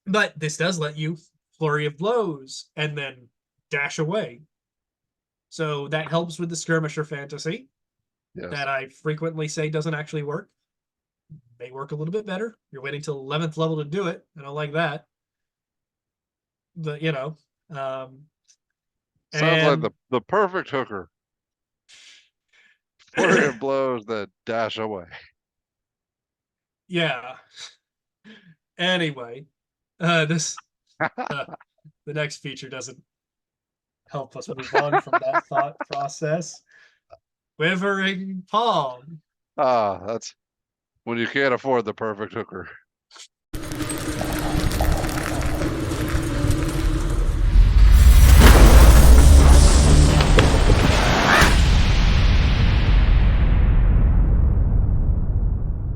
But this does let you flurry of blows and then dash away. So that helps with the skirmisher fantasy Yes. that I frequently say doesn't actually work. May work a little bit better. You're waiting till 11th level to do it. I don't like that. But um, Sounds like and the perfect hooker. Flurry of blows that dash away. yeah. Anyway, this the next feature doesn't help us move on from that thought process. Quivering palm. Ah, that's when you can't afford the perfect hooker.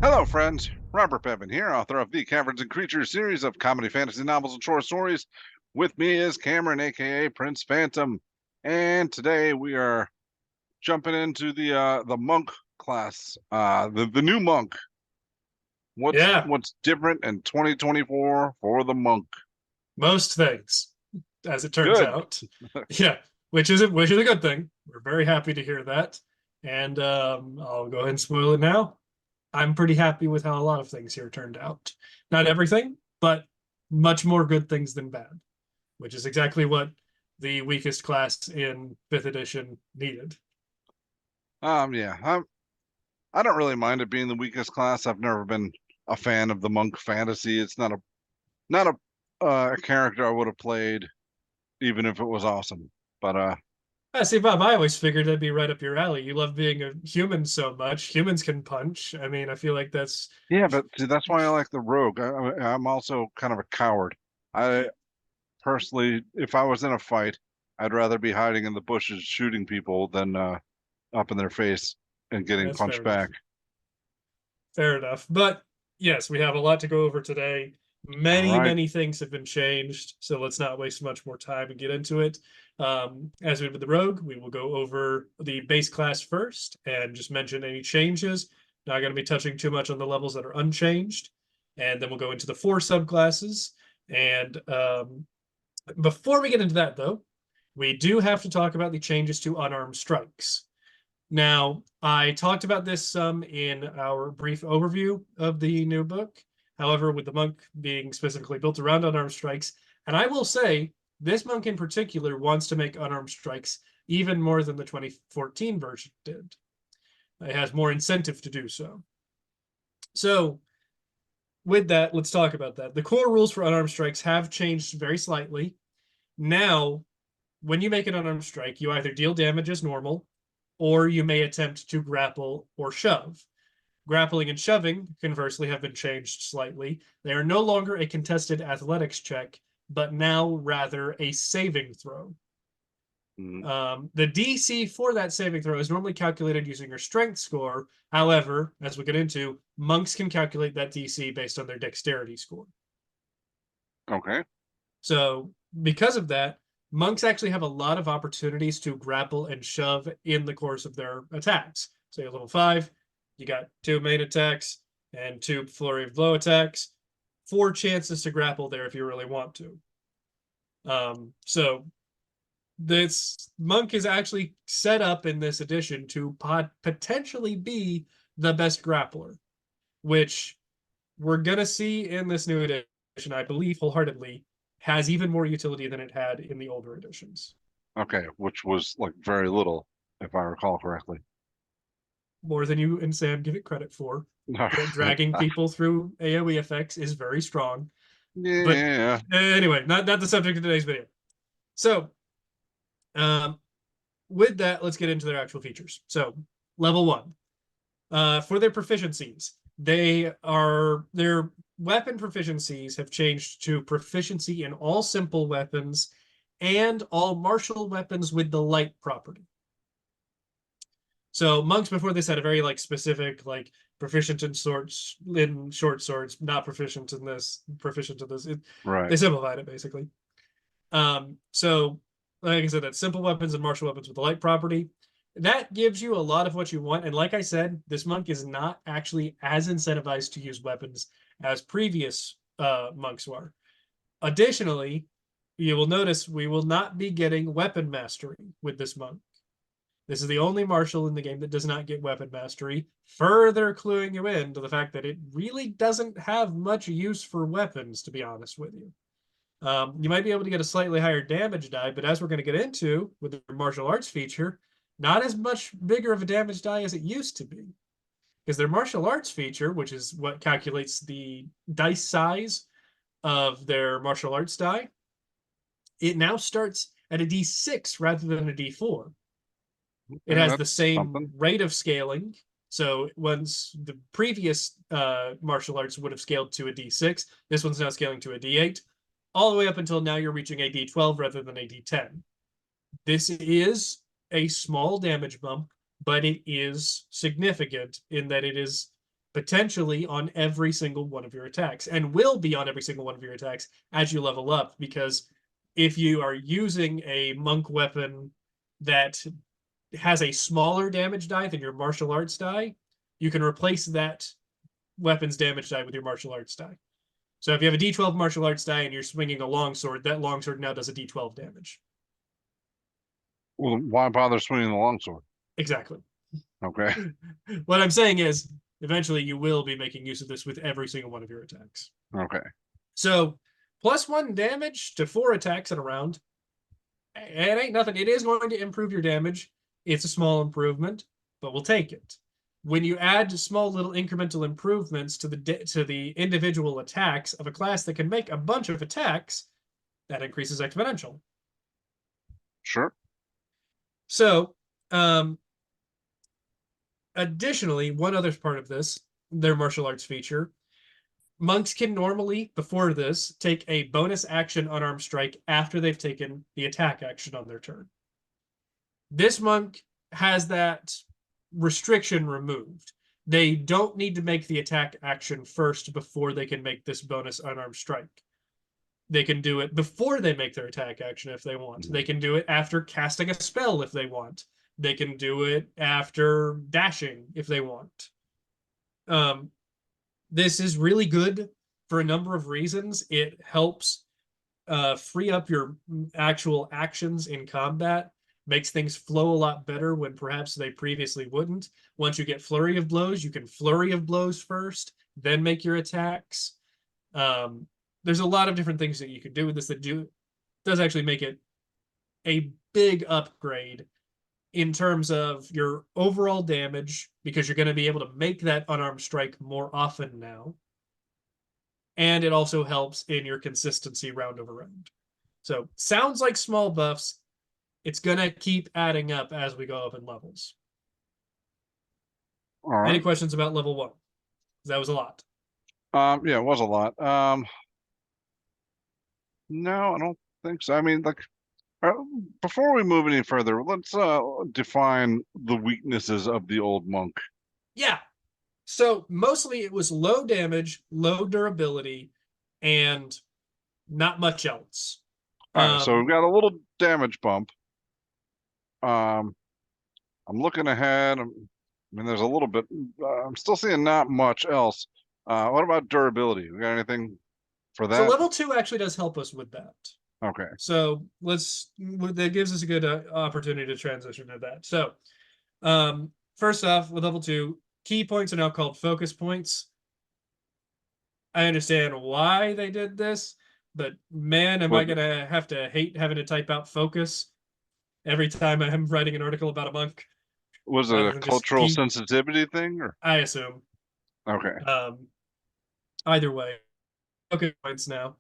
Hello, friends. Robert Bevan here, author of the Caverns and Creatures series of comedy, fantasy novels, and short stories. With me is Cameron, aka Prince Phantom, and today we are jumping into the monk class, the new monk. Yeah, What's different in 2024 for the monk? most things, as it turns Good. out. Yeah, which is a good thing. We're very happy to hear that. And I'll go ahead and spoil it now. I'm pretty happy with how a lot of things here turned out. Not everything, but much more good things than bad, which is exactly what the weakest class in fifth edition needed. Yeah, I don't really mind it being the weakest class. I've never been a fan of the monk fantasy. It's not a character I would have played even if it was awesome. But I see, Bob. I always figured that'd be right up your alley. You love being a human so much. Humans can punch. I mean, I feel like that's yeah, but see, that's why I like the rogue. I'm also kind of a coward. I personally, if I was in a fight, I'd rather be hiding in the bushes shooting people than up in their face and getting that's fair punched enough. back. Fair enough. But yes, we have a lot to go over today. All Many, right. many things have been changed, so let's not waste much more time and get into it. As we did with the Rogue, we will go over the base class first and just mention any changes. Not going to be touching too much on the levels that are unchanged. And then we'll go into the four subclasses. And before we get into that, though, we do have to talk about the changes to unarmed strikes. Now, I talked about this some in our brief overview of the new book. However, with the monk being specifically built around unarmed strikes, and I will say this monk in particular wants to make unarmed strikes even more than the 2014 version did. It has more incentive to do so. So, with that, let's talk about that. The core rules for unarmed strikes have changed very slightly. Now, when you make an unarmed strike, you either deal damage as normal, or you may attempt to grapple or shove. Grappling and shoving, conversely, have been changed slightly. They are no longer a contested athletics check, but now rather a saving throw. Mm, The DC for that saving throw is normally calculated using your strength score. However, as we get into, monks can calculate that DC based on their dexterity score. okay. So, because of that, monks actually have a lot of opportunities to grapple and shove in the course of their attacks. So, you're level 5, you got 2 main attacks and 2 flurry of blow attacks, 4 chances to grapple there if you really want to. So, this monk is actually set up in this edition to potentially be the best grappler, which we're going to see in this new edition, I believe wholeheartedly, has even more utility than it had in the older editions. Okay, which was like very little, if I recall correctly. More than you and Sam give it credit for. All right. Dragging people through AoE effects is very strong. But Yeah. anyway, not the subject of today's video. So, um, with that, let's get into their actual features. So, level 1. For their proficiencies, their weapon proficiencies have changed to proficiency in all simple weapons and all martial weapons with the light property. So monks before this had a very specific proficient in swords, in short swords, not proficient in this, proficient in this. Right. They simplified it basically. So like I said, that's simple weapons and martial weapons with the light property. That gives you a lot of what you want. And like I said, this monk is not actually as incentivized to use weapons as previous monks were. Additionally, you will notice we will not be getting weapon mastery with this monk. This is the only martial in the game that does not get weapon mastery, further cluing you in to the fact that it really doesn't have much use for weapons, to be honest with you. You might be able to get a slightly higher damage die, but as we're going to get into with the martial arts feature, not as much bigger of a damage die as it used to be. Because their martial arts feature, which is what calculates the dice size of their martial arts die, it now starts at a d6 rather than a d4. It And has the that's same something. rate of scaling. So once the previous martial arts would have scaled to a d6, this one's now scaling to a d8, all the way up until now you're reaching a d12 rather than a d10. This is a small damage bump, but it is significant in that it is potentially on every single one of your attacks and will be on every single one of your attacks as you level up, because if you are using a monk weapon that has a smaller damage die than your martial arts die, you can replace that weapon's damage die with your martial arts die. So if you have a d12 martial arts die and you're swinging a longsword, that longsword now does a d12 damage. Well, why bother swinging the longsword? Exactly. Okay. What I'm saying is, eventually you will be making use of this with every single one of your attacks. Okay. So, +1 damage to 4 attacks in a round. It ain't nothing. It is going to improve your damage. It's a small improvement, but we'll take it. When you add small little incremental improvements to the individual attacks of a class that can make a bunch of attacks, that increases exponential. Sure. So, additionally, one other part of this, their martial arts feature, monks can normally, before this, take a bonus action unarmed strike after they've taken the attack action on their turn. This monk has that restriction removed. They don't need to make the attack action first before they can make this bonus unarmed strike. They can do it before they make their attack action if they want. They can do it after casting a spell if they want. They can do it after dashing if they want. This is really good for a number of reasons. It helps free up your actual actions in combat, makes things flow a lot better when perhaps they previously wouldn't. Once you get Flurry of Blows, you can Flurry of Blows first, then make your attacks. There's a lot of different things that you could do with this that does actually make it a big upgrade in terms of your overall damage, because you're going to be able to make that unarmed strike more often now. And it also helps in your consistency round over round. So sounds like small buffs. It's going to keep adding up as we go up in levels. All right. Any questions about level 1? That was a lot. Yeah, it was a lot. No, I don't think so. I mean, like, before we move any further, let's define the weaknesses of the old monk. Yeah. So mostly it was low damage, low durability, and not much else. All right, so we've got a little damage bump. I'm looking ahead. I mean, there's a little bit. I'm still seeing not much else. What about durability? We got anything for So that? level 2 actually does help us with that. Okay. So that gives us a good opportunity to transition to that. So first off, with level 2, key points are now called focus points. I understand why they did this, but man, am I going to have to hate having to type out focus every time I'm writing an article about a monk. Was it a cultural sensitivity thing, or? I assume. Okay. Either way, focus points now.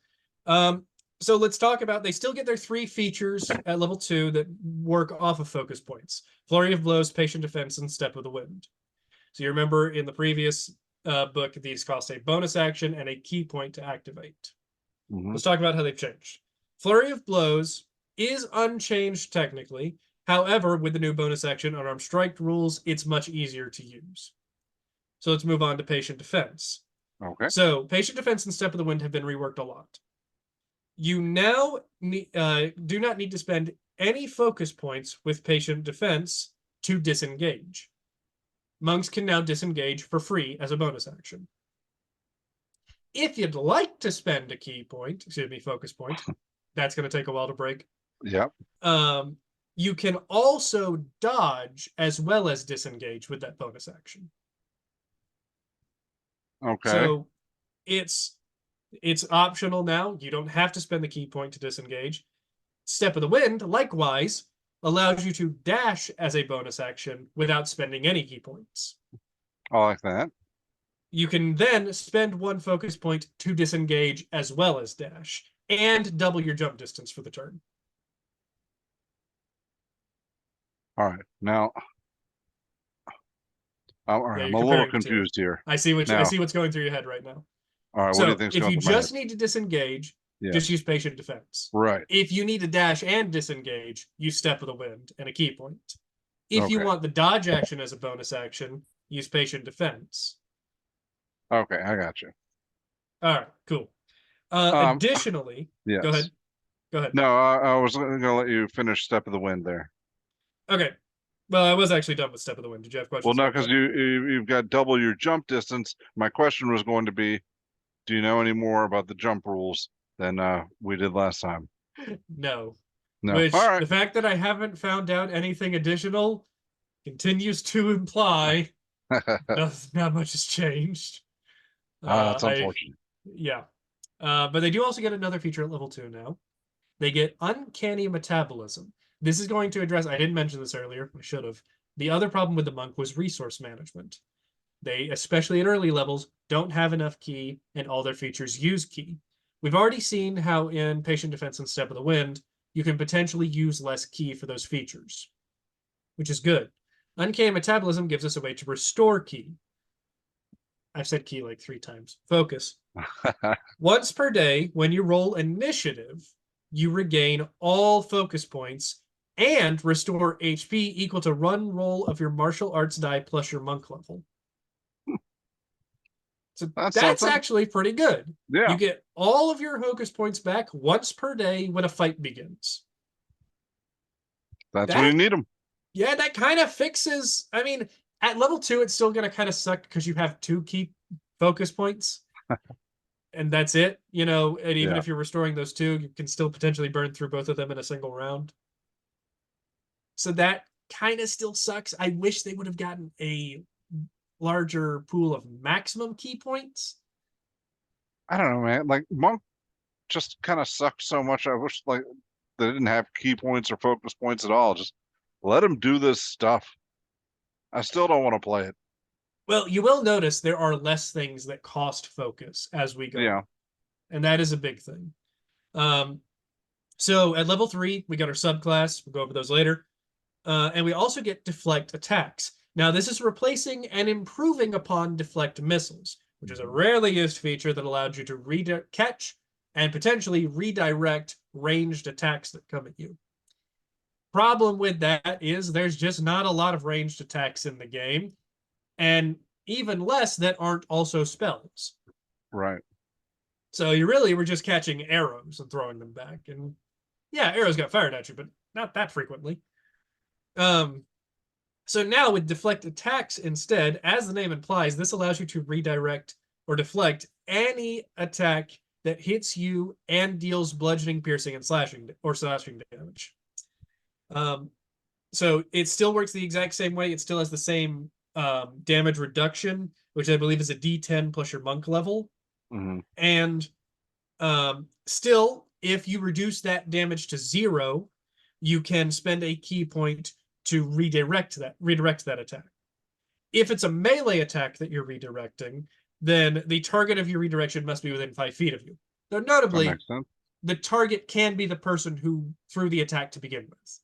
So let's talk about, they still get their 3 features at level 2 that work off of focus points: Flurry of Blows, Patient Defense, and Step of the Wind. So you remember in the previous book, these cost a bonus action and a key point to activate. Let's talk about how they've changed. Flurry of Blows is unchanged technically. However, with the new bonus action unarmed strike rules, it's much easier to use. So let's move on to Patient Defense. Okay. So Patient Defense and Step of the Wind have been reworked a lot. You now do not need to spend any focus points with Patient Defense to disengage. Monks can now disengage for free as a bonus action. If you'd like to spend a focus point, that's going to take a while to break. Yep. You can also dodge as well as disengage with that bonus action. Okay. So it's optional now. You don't have to spend the key point to disengage. Step of the Wind, likewise, allows you to dash as a bonus action without spending any key points. I like that. You can then spend one focus point to disengage as well as dash, and double your jump distance for the turn. All right. Now, I'm a little confused here. I see what's going through your head right now. All right. What do you think's if going you through my head? just need to disengage, Yes. just use patient defense. Right. If you need to dash and disengage, use Step of the Wind and a key point. If you Okay. want the dodge action as a bonus action, use patient defense. Okay, I got you. All right, cool. Additionally, yes. Go ahead. No, I was going to let you finish Step of the Wind there. Okay. Well, I was actually done with Step of the Wind. Did you have questions? Well, no, because you've got double your jump distance. My question was going to be, do you know any more about the jump rules than we did last time? No. No. Which, all right. The fact that I haven't found out anything additional continues to imply not much has changed. That's unfortunate. Yeah. But they do also get another feature at level 2 now. They get Uncanny Metabolism. This is going to address, I didn't mention this earlier, I should have. The other problem with the monk was resource management. They, especially at early levels, don't have enough ki, and all their features use ki. We've already seen how in Patient Defense and Step of the Wind, you can potentially use less ki for those features, which is good. Uncanny Metabolism gives us a way to restore ki. I've said ki like 3 times. Focus. Once per day, when you roll initiative, you regain all focus points and restore HP equal to run roll of your martial arts die plus your monk level. So that's actually pretty good. Yeah. You get all of your focus points back once per day when a fight begins. That's when you need them. Yeah, that kind of fixes. I mean, at level 2, it's still going to kind of suck because you have 2 key focus points. And that's it, and even if you're restoring those 2, you can still potentially burn through both of them in a single round. So that kind of still sucks. I wish they would have gotten a larger pool of maximum key points. I don't know, man. Like, monk just kind of sucked so much. I wish, like, they didn't have key points or focus points at all. Just let them do this stuff. I still don't want to play it. Well, you will notice there are less things that cost focus as we go. Yeah. And that is a big thing. So at level 3, we got our subclass. We'll go over those later. And we also get deflect attacks. Now, this is replacing and improving upon deflect missiles, which is a rarely used feature that allowed you to catch and potentially redirect ranged attacks that come at you. Problem with that is there's just not a lot of ranged attacks in the game, and even less that aren't also spells. Right. So you really were just catching arrows and throwing them back. And yeah, arrows got fired at you, but not that frequently. So now with deflect attacks instead, as the name implies, this allows you to redirect or deflect any attack that hits you and deals bludgeoning, piercing, and slashing damage. So it still works the exact same way. It still has the same damage reduction, which I believe is a D10 plus your monk level. Mm-hmm. And still, if you reduce that damage to 0, you can spend a key point to redirect that attack. If it's a melee attack that you're redirecting, then the target of your redirection must be within 5 feet of you. Though notably, the target can be the person who threw the attack to begin with.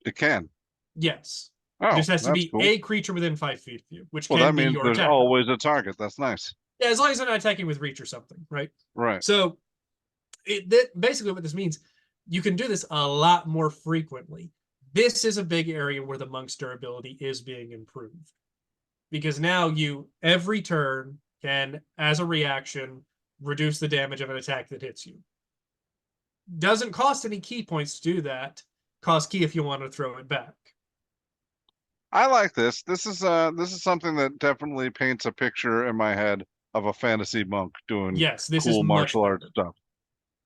It can. Yes. Oh, it just has to be cool. a creature within 5 feet of you, which well, can that be means your there's attacker. always a target. That's nice. Yeah, as long as they're not attacking with reach or something, right? Right. So basically what this means, you can do this a lot more frequently. This is a big area where the monk's durability is being improved. Because now you, every turn, can, as a reaction, reduce the damage of an attack that hits you. Doesn't cost any key points to do that. Cost key if you want to throw it back. I like this. This is something that definitely paints a picture in my head of a fantasy monk doing Yes, this is cool much martial arts better. stuff.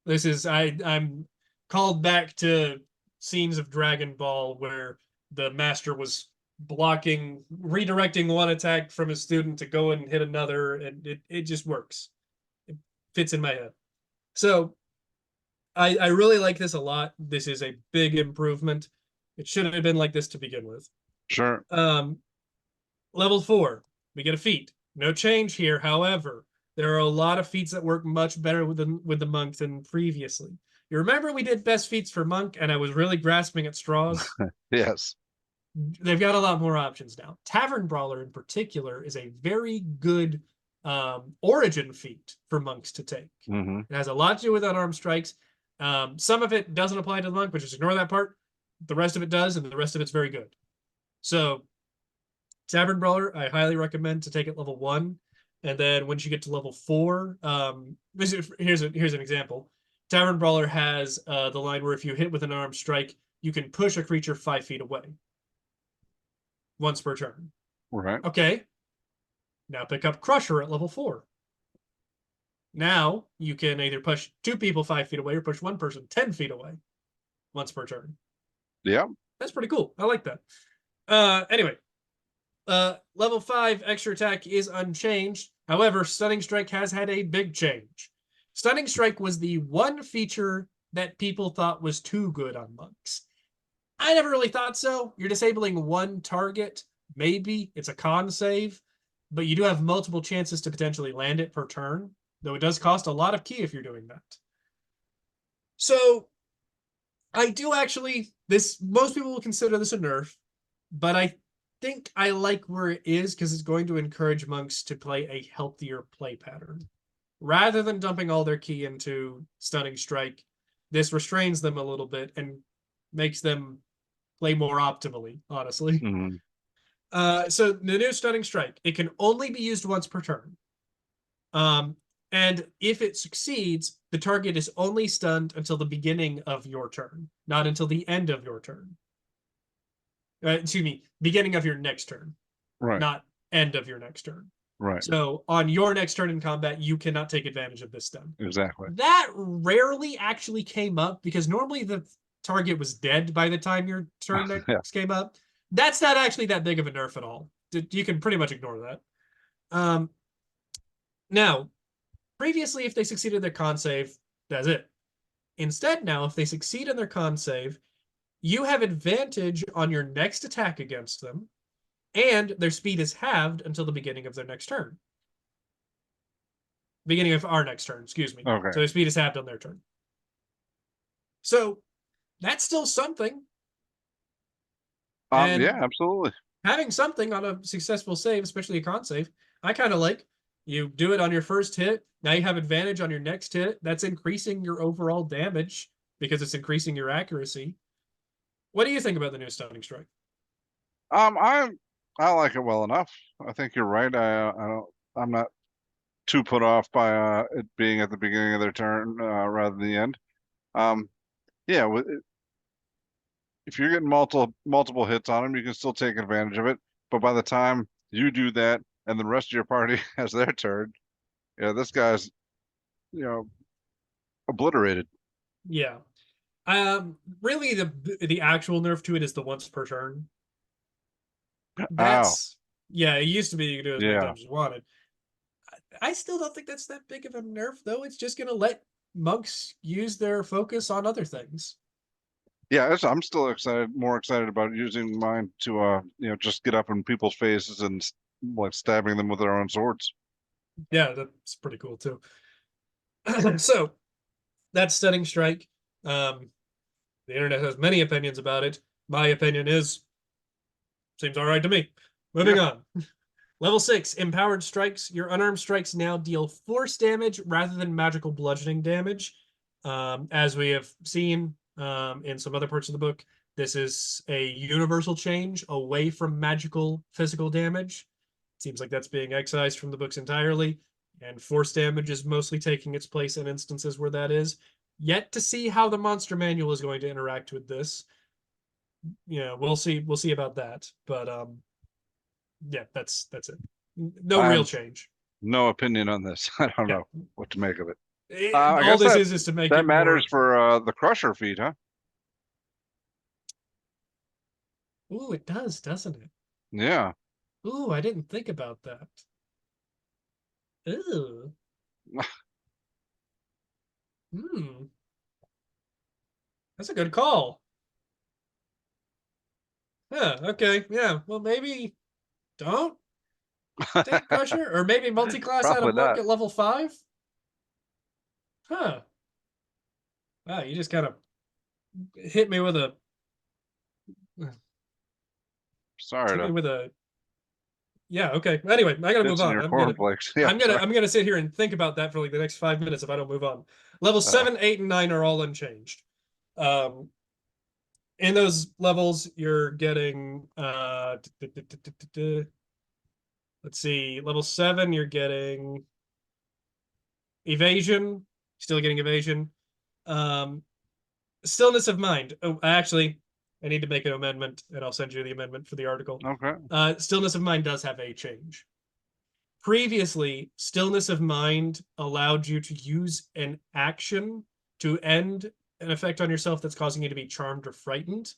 This is I'm called back to scenes of Dragon Ball where the master was blocking, redirecting one attack from a student to go and hit another, and it just works. It fits in my head. So I really like this a lot. This is a big improvement. It should have been like this to begin with. Sure. Level 4, we get a feat. No change here. However, there are a lot of feats that work much better with the monk than previously. You remember we did best feats for monk, and I was really grasping at straws? Yes. They've got a lot more options now. Tavern Brawler, in particular, is a very good origin feat for monks to take. Mm-hmm. It has a lot to do with unarmed strikes. Some of it doesn't apply to the monk, but just ignore that part. The rest of it does, and the rest of it's very good. So Tavern Brawler, I highly recommend to take at level 1. And then once you get to level 4, here's an example. Tavern Brawler has the line where if you hit with an armed strike, you can push a creature 5 feet away once per turn. Right. Okay. Now pick up Crusher at level 4. Now you can either push 2 people 5 feet away or push 1 person 10 feet away once per turn. Yeah. That's pretty cool. I like that. Anyway, level 5 extra attack is unchanged. However, Stunning Strike has had a big change. Stunning Strike was the one feature that people thought was too good on monks. I never really thought so. You're disabling one target. Maybe it's a con save, but you do have multiple chances to potentially land it per turn, though it does cost a lot of key if you're doing that. So I do actually, most people will consider this a nerf, but I think I like where it is because it's going to encourage monks to play a healthier play pattern. Rather than dumping all their key into Stunning Strike, this restrains them a little bit and makes them play more optimally, honestly. Mm-hmm. So the new Stunning Strike, it can only be used once per turn. And if it succeeds, the target is only stunned until the beginning of your turn, not until the end of your turn. Excuse me, beginning of your next turn, Right. not end of your next turn. Right. So on your next turn in combat, you cannot take advantage of this stun. Exactly. That rarely actually came up because normally the target was dead by the time your turn next came up. That's not actually that big of a nerf at all. You can pretty much ignore that. Now, previously, if they succeeded their con save, that's it. Instead, now, if they succeed in their con save, you have advantage on your next attack against them, and their speed is halved until the beginning of their next turn. Beginning of our next turn, excuse me. Okay. So their speed is halved on their turn. So that's still something. Yeah, absolutely. Having something on a successful save, especially a con save, I kind of like. You do it on your first hit. Now you have advantage on your next hit. That's increasing your overall damage because it's increasing your accuracy. What do you think about the new Stunning Strike? I like it well enough. I think you're right. I'm not too put off by it being at the beginning of their turn rather than the end. Yeah, if you're getting multiple hits on them, you can still take advantage of it. But by the time you do that and the rest of your party has their turn, yeah, this guy's obliterated. Yeah. Really, the actual nerf to it is the once per turn. That's yeah. It used to be you could do it as many times as you wanted. I still don't think that's that big of a nerf, though. It's just gonna let monks use their focus on other things. Yeah, I'm still more excited about using mine to just get up in people's faces and like stabbing them with their own swords. Yeah, that's pretty cool too. So that's Stunning Strike. The internet has many opinions about it. My opinion is seems all right to me. Moving on. Level 6, Empowered Strikes. Your unarmed strikes now deal force damage rather than magical bludgeoning damage. As we have seen in some other parts of the book, this is a universal change away from magical physical damage. Seems like that's being excised from the books entirely, and force damage is mostly taking its place in instances where that is. Yet to see how the monster manual is going to interact with this. Yeah, we'll see about that. But yeah, that's it. No real change. no opinion on this. I don't Yeah. know what to make of it. I All guess this that is to make that it matters more. for the Crusher feat, huh? Ooh, it does, doesn't it? Yeah. Ooh, I didn't think about that. Ooh. Hmm. That's a good call. Yeah, okay. Yeah. Well, maybe don't take Crusher, or maybe multi-class out Probably of Monk not. at level 5. Huh. Wow, you just kind of hit me with a Sorry hit me to with a yeah, okay. Anyway, I gotta move bits in on. your cornflakes. Yeah, sorry. I'm gonna sit here and think about that for like the next 5 minutes if I don't move on. Level Uh, 7, 8, and 9 are all unchanged. Um, in those levels, you're getting let's see, level 7, you're getting evasion, still getting evasion. Um, stillness of mind. Oh, actually, I need to make an amendment, and I'll send you the amendment for the article. okay. Stillness of mind does have a change. Previously, stillness of mind allowed you to use an action to end an effect on yourself that's causing you to be charmed or frightened.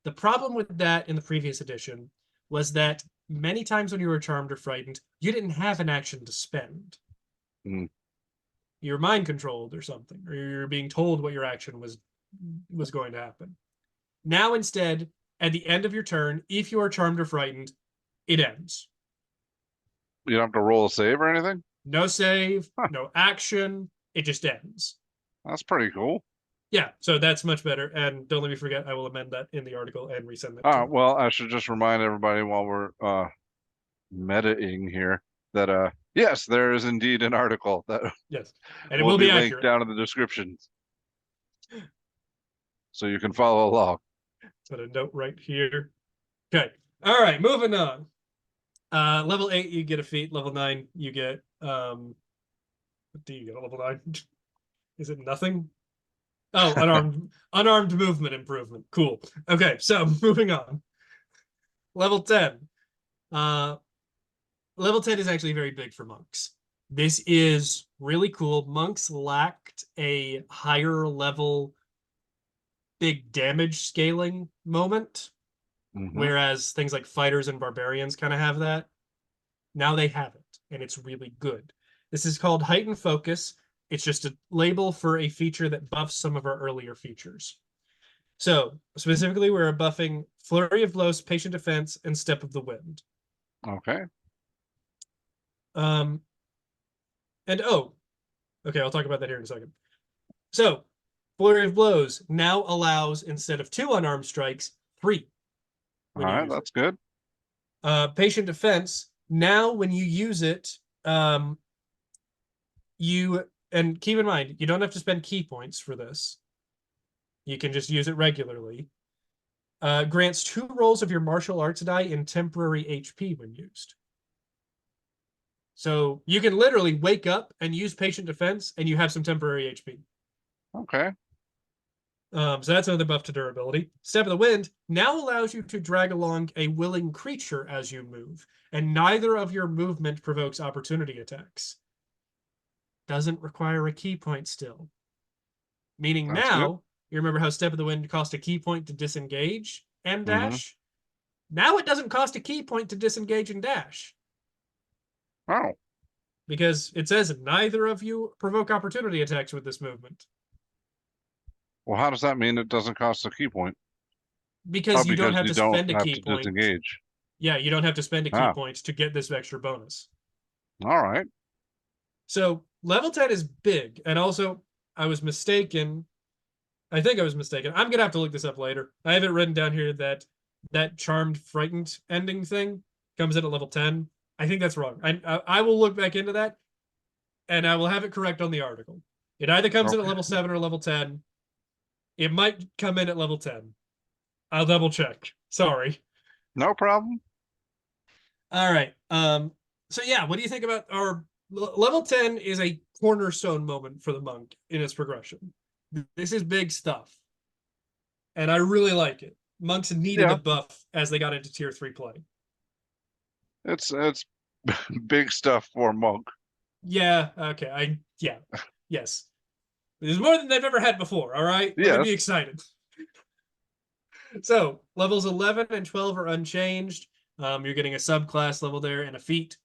The problem with that in the previous edition was that many times when you were charmed or frightened, you didn't have an action to spend. Mm. You were mind controlled or something, or you're being told what your action was going to happen. Now instead, at the end of your turn, if you are charmed or frightened, it ends. You don't have to roll a save or anything? No save, Huh, no action. It just ends. that's pretty cool. Yeah, so that's much better. And don't let me forget, I will amend that in the article and resend that to you. Well, I should just remind everybody while we're metaing here that yes, there is indeed an article that Yes, and it will will be be linked accurate. down in the description so you can follow along. Put a note right here. Okay. All right, moving on. Level 8, you get a feat. Level 9, you get what do you get at level 9? Is it nothing? Oh, unarmed movement improvement. Cool. Okay, so moving on. Level 10. Uh level 10 is actually very big for monks. This is really cool. Monks lacked a higher level big damage scaling moment, Hmm. whereas things like fighters and barbarians kind of have that. Now they have it, and it's really good. This is called Heightened Focus. It's just a label for a feature that buffs some of our earlier features. So, specifically, we're buffing Flurry of Blows, Patient Defense, and Step of the Wind. Okay. Um, and oh, okay, I'll talk about that here in a second. So, Flurry of Blows now allows, instead of 2 unarmed strikes, 3 All when you right, use it. that's good. Patient Defense, now when you use it, you, and keep in mind, you don't have to spend key points for this. You can just use it regularly. Grants 2 rolls of your martial arts die in temporary HP when used. So you can literally wake up and use Patient Defense, and you have some temporary HP. Okay. So that's another buff to durability. Step of the Wind now allows you to drag along a willing creature as you move, and neither of your movement provokes opportunity attacks. Doesn't require a key point still. Meaning That's good. now, you remember how Step of the Wind cost a key point to disengage and Hmm. dash? Now it doesn't cost a key point to disengage and dash, Oh, because it says neither of you provoke opportunity attacks with this movement. well, how does that mean it doesn't cost a key point? Oh, Because you don't because have you to don't spend a have key to point. disengage. Yeah, you don't have to spend a key Ah, point to get this extra bonus. all right. So level 10 is big. And also, I was mistaken. I think I was mistaken. I'm gonna have to look this up later. I have it written down here that that charmed frightened ending thing comes in at level 10. I think that's wrong. I will look back into that, and I will have it correct on the article. It either comes in at Okay. level 7 or level 10. It might come in at level 10. I'll double check. Sorry. No problem. All right. So yeah, what do you think about our level 10 is a cornerstone moment for the monk in its progression. This is big stuff, and I really like it. Monks needed a Yeah, buff as they got into tier 3 play. it's Big stuff for a monk. Yeah, okay. Yes. There's more than they've ever had before, all right? Let me be Yes. excited. So, levels 11 and 12 are unchanged. You're getting a subclass level there and a feat.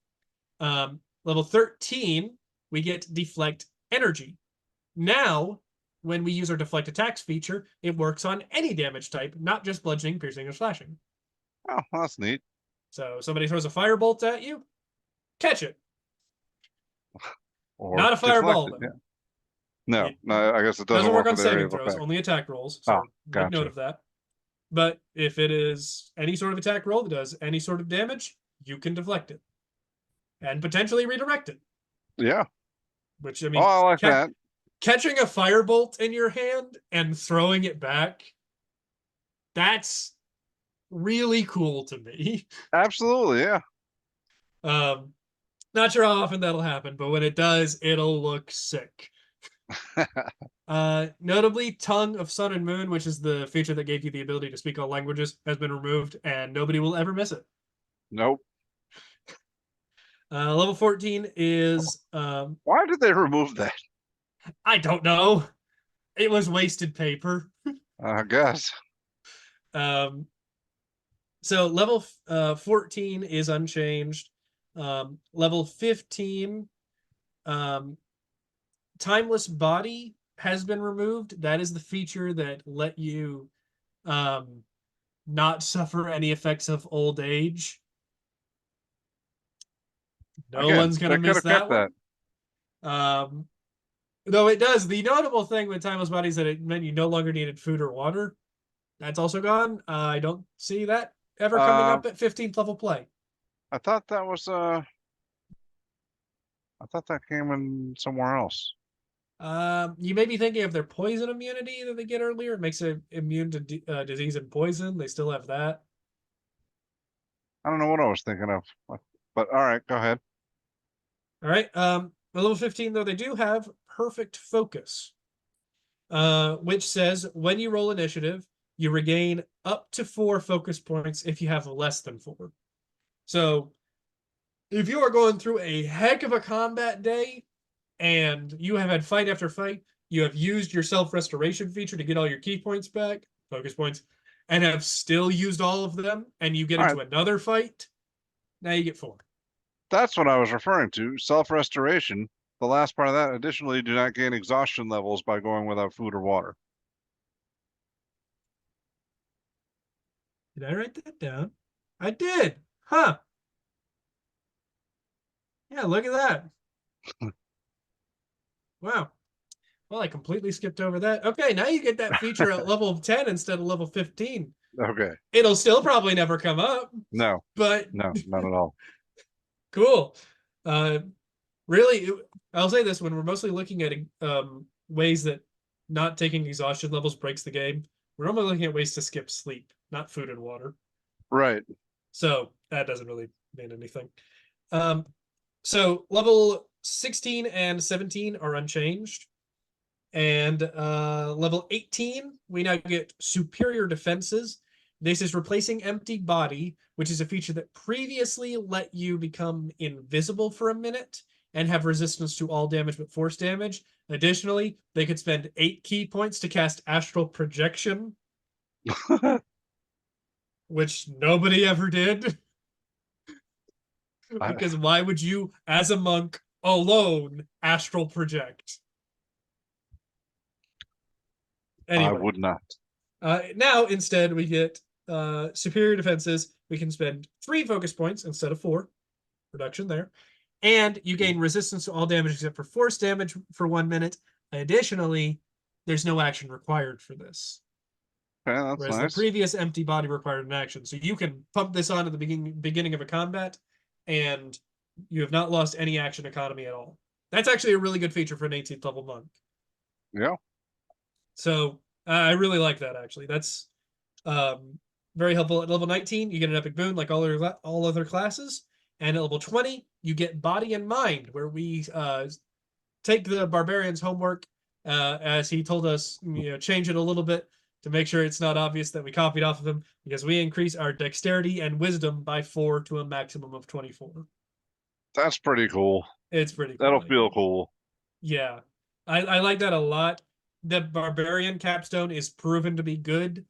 Level 13, we get Deflect Energy. Now, when we use our Deflect Attacks feature, it works on any damage type, not just bludgeoning, piercing, or slashing. Oh, that's neat. So, somebody throws a firebolt at you, catch it. Or Not a deflect fireball, it. though. Yeah. No, It no, I guess it doesn't doesn't work work on with area saving of throws, effect. only attack rolls. Oh, So, make note gotcha. of that. But if it is any sort of attack roll that does any sort of damage, you can deflect it and potentially redirect it. Yeah. Which, I Oh, mean, I like that. catching a firebolt in your hand and throwing it back, that's really cool to me. Absolutely, yeah. Um, Not sure how often that'll happen, but when it does, it'll look sick. Notably, Tongue of Sun and Moon, which is the feature that gave you the ability to speak all languages, has been removed, and nobody will ever miss it. Nope. Level 14 is Why did they remove that? I don't know. It was wasted paper. I guess. Um, so level 14 is unchanged. Level 15, um, Timeless Body has been removed. That is the feature that let you um, not suffer any effects of old age. No Again, one's they gonna could miss have kept that that. one. Though it does. The notable thing with Timeless Body is that it meant you no longer needed food or water. That's also gone. I don't see that ever coming Um, up at 15th level play. I thought that was I thought that came in somewhere else. You may be thinking of their poison immunity that they get earlier. It makes it immune to disease and poison. They still have that. I don't know what I was thinking of. But all right, go ahead. All right. Level 15, though, they do have perfect focus, which says when you roll initiative, you regain up to 4 focus points if you have less than 4. So if you are going through a heck of a combat day and you have had fight after fight, you have used your self-restoration feature to get all your key points back, focus points, and have still used all of them, and you get All right, into another fight, now you get 4. that's what I was referring to. Self-restoration. The last part of that. Additionally, do not gain exhaustion levels by going without food or water. Did I write that down? I did. Huh. Yeah, look at that. Wow. Well, I completely skipped over that. Okay, now you get that feature at level 10 instead of level 15. Okay. It'll still probably never come up, No, but no, not at all. cool. Uh, really, I'll say this when we're mostly looking at ways that not taking exhaustion levels breaks the game, we're normally looking at ways to skip sleep, not food and water. Right. So that doesn't really mean anything. Um, so level 16 and 17 are unchanged. And level 18, we now get superior defenses. This is replacing empty body, which is a feature that previously let you become invisible for a minute and have resistance to all damage but force damage. Additionally, they could spend 8 key points to cast astral projection, which nobody ever did. I, Because why would you, as a monk, alone astral project? I Anyway, would not. now instead we get superior defenses. We can spend 3 focus points instead of 4. Reduction there. And you gain resistance to all damage except for force damage for 1 minute. Additionally, there's no action required for this. Okay, that's Whereas the nice. previous empty body required an action. So you can pump this on at the beginning of a combat, and you have not lost any action economy at all. That's actually a really good feature for an 18th level monk. Yeah. So I really like that, actually. That's very helpful. At level 19, you get an epic boon like all other classes. And at level 20, you get Body and Mind, where we take the barbarian's homework, as he told us, change it a little bit to make sure it's not obvious that we copied off of him, because we increase our dexterity and wisdom by 4 to a maximum of 24. That's pretty cool. It's pretty That'll cool feel idea. cool. Yeah. I like that a lot. The barbarian capstone is proven to be good.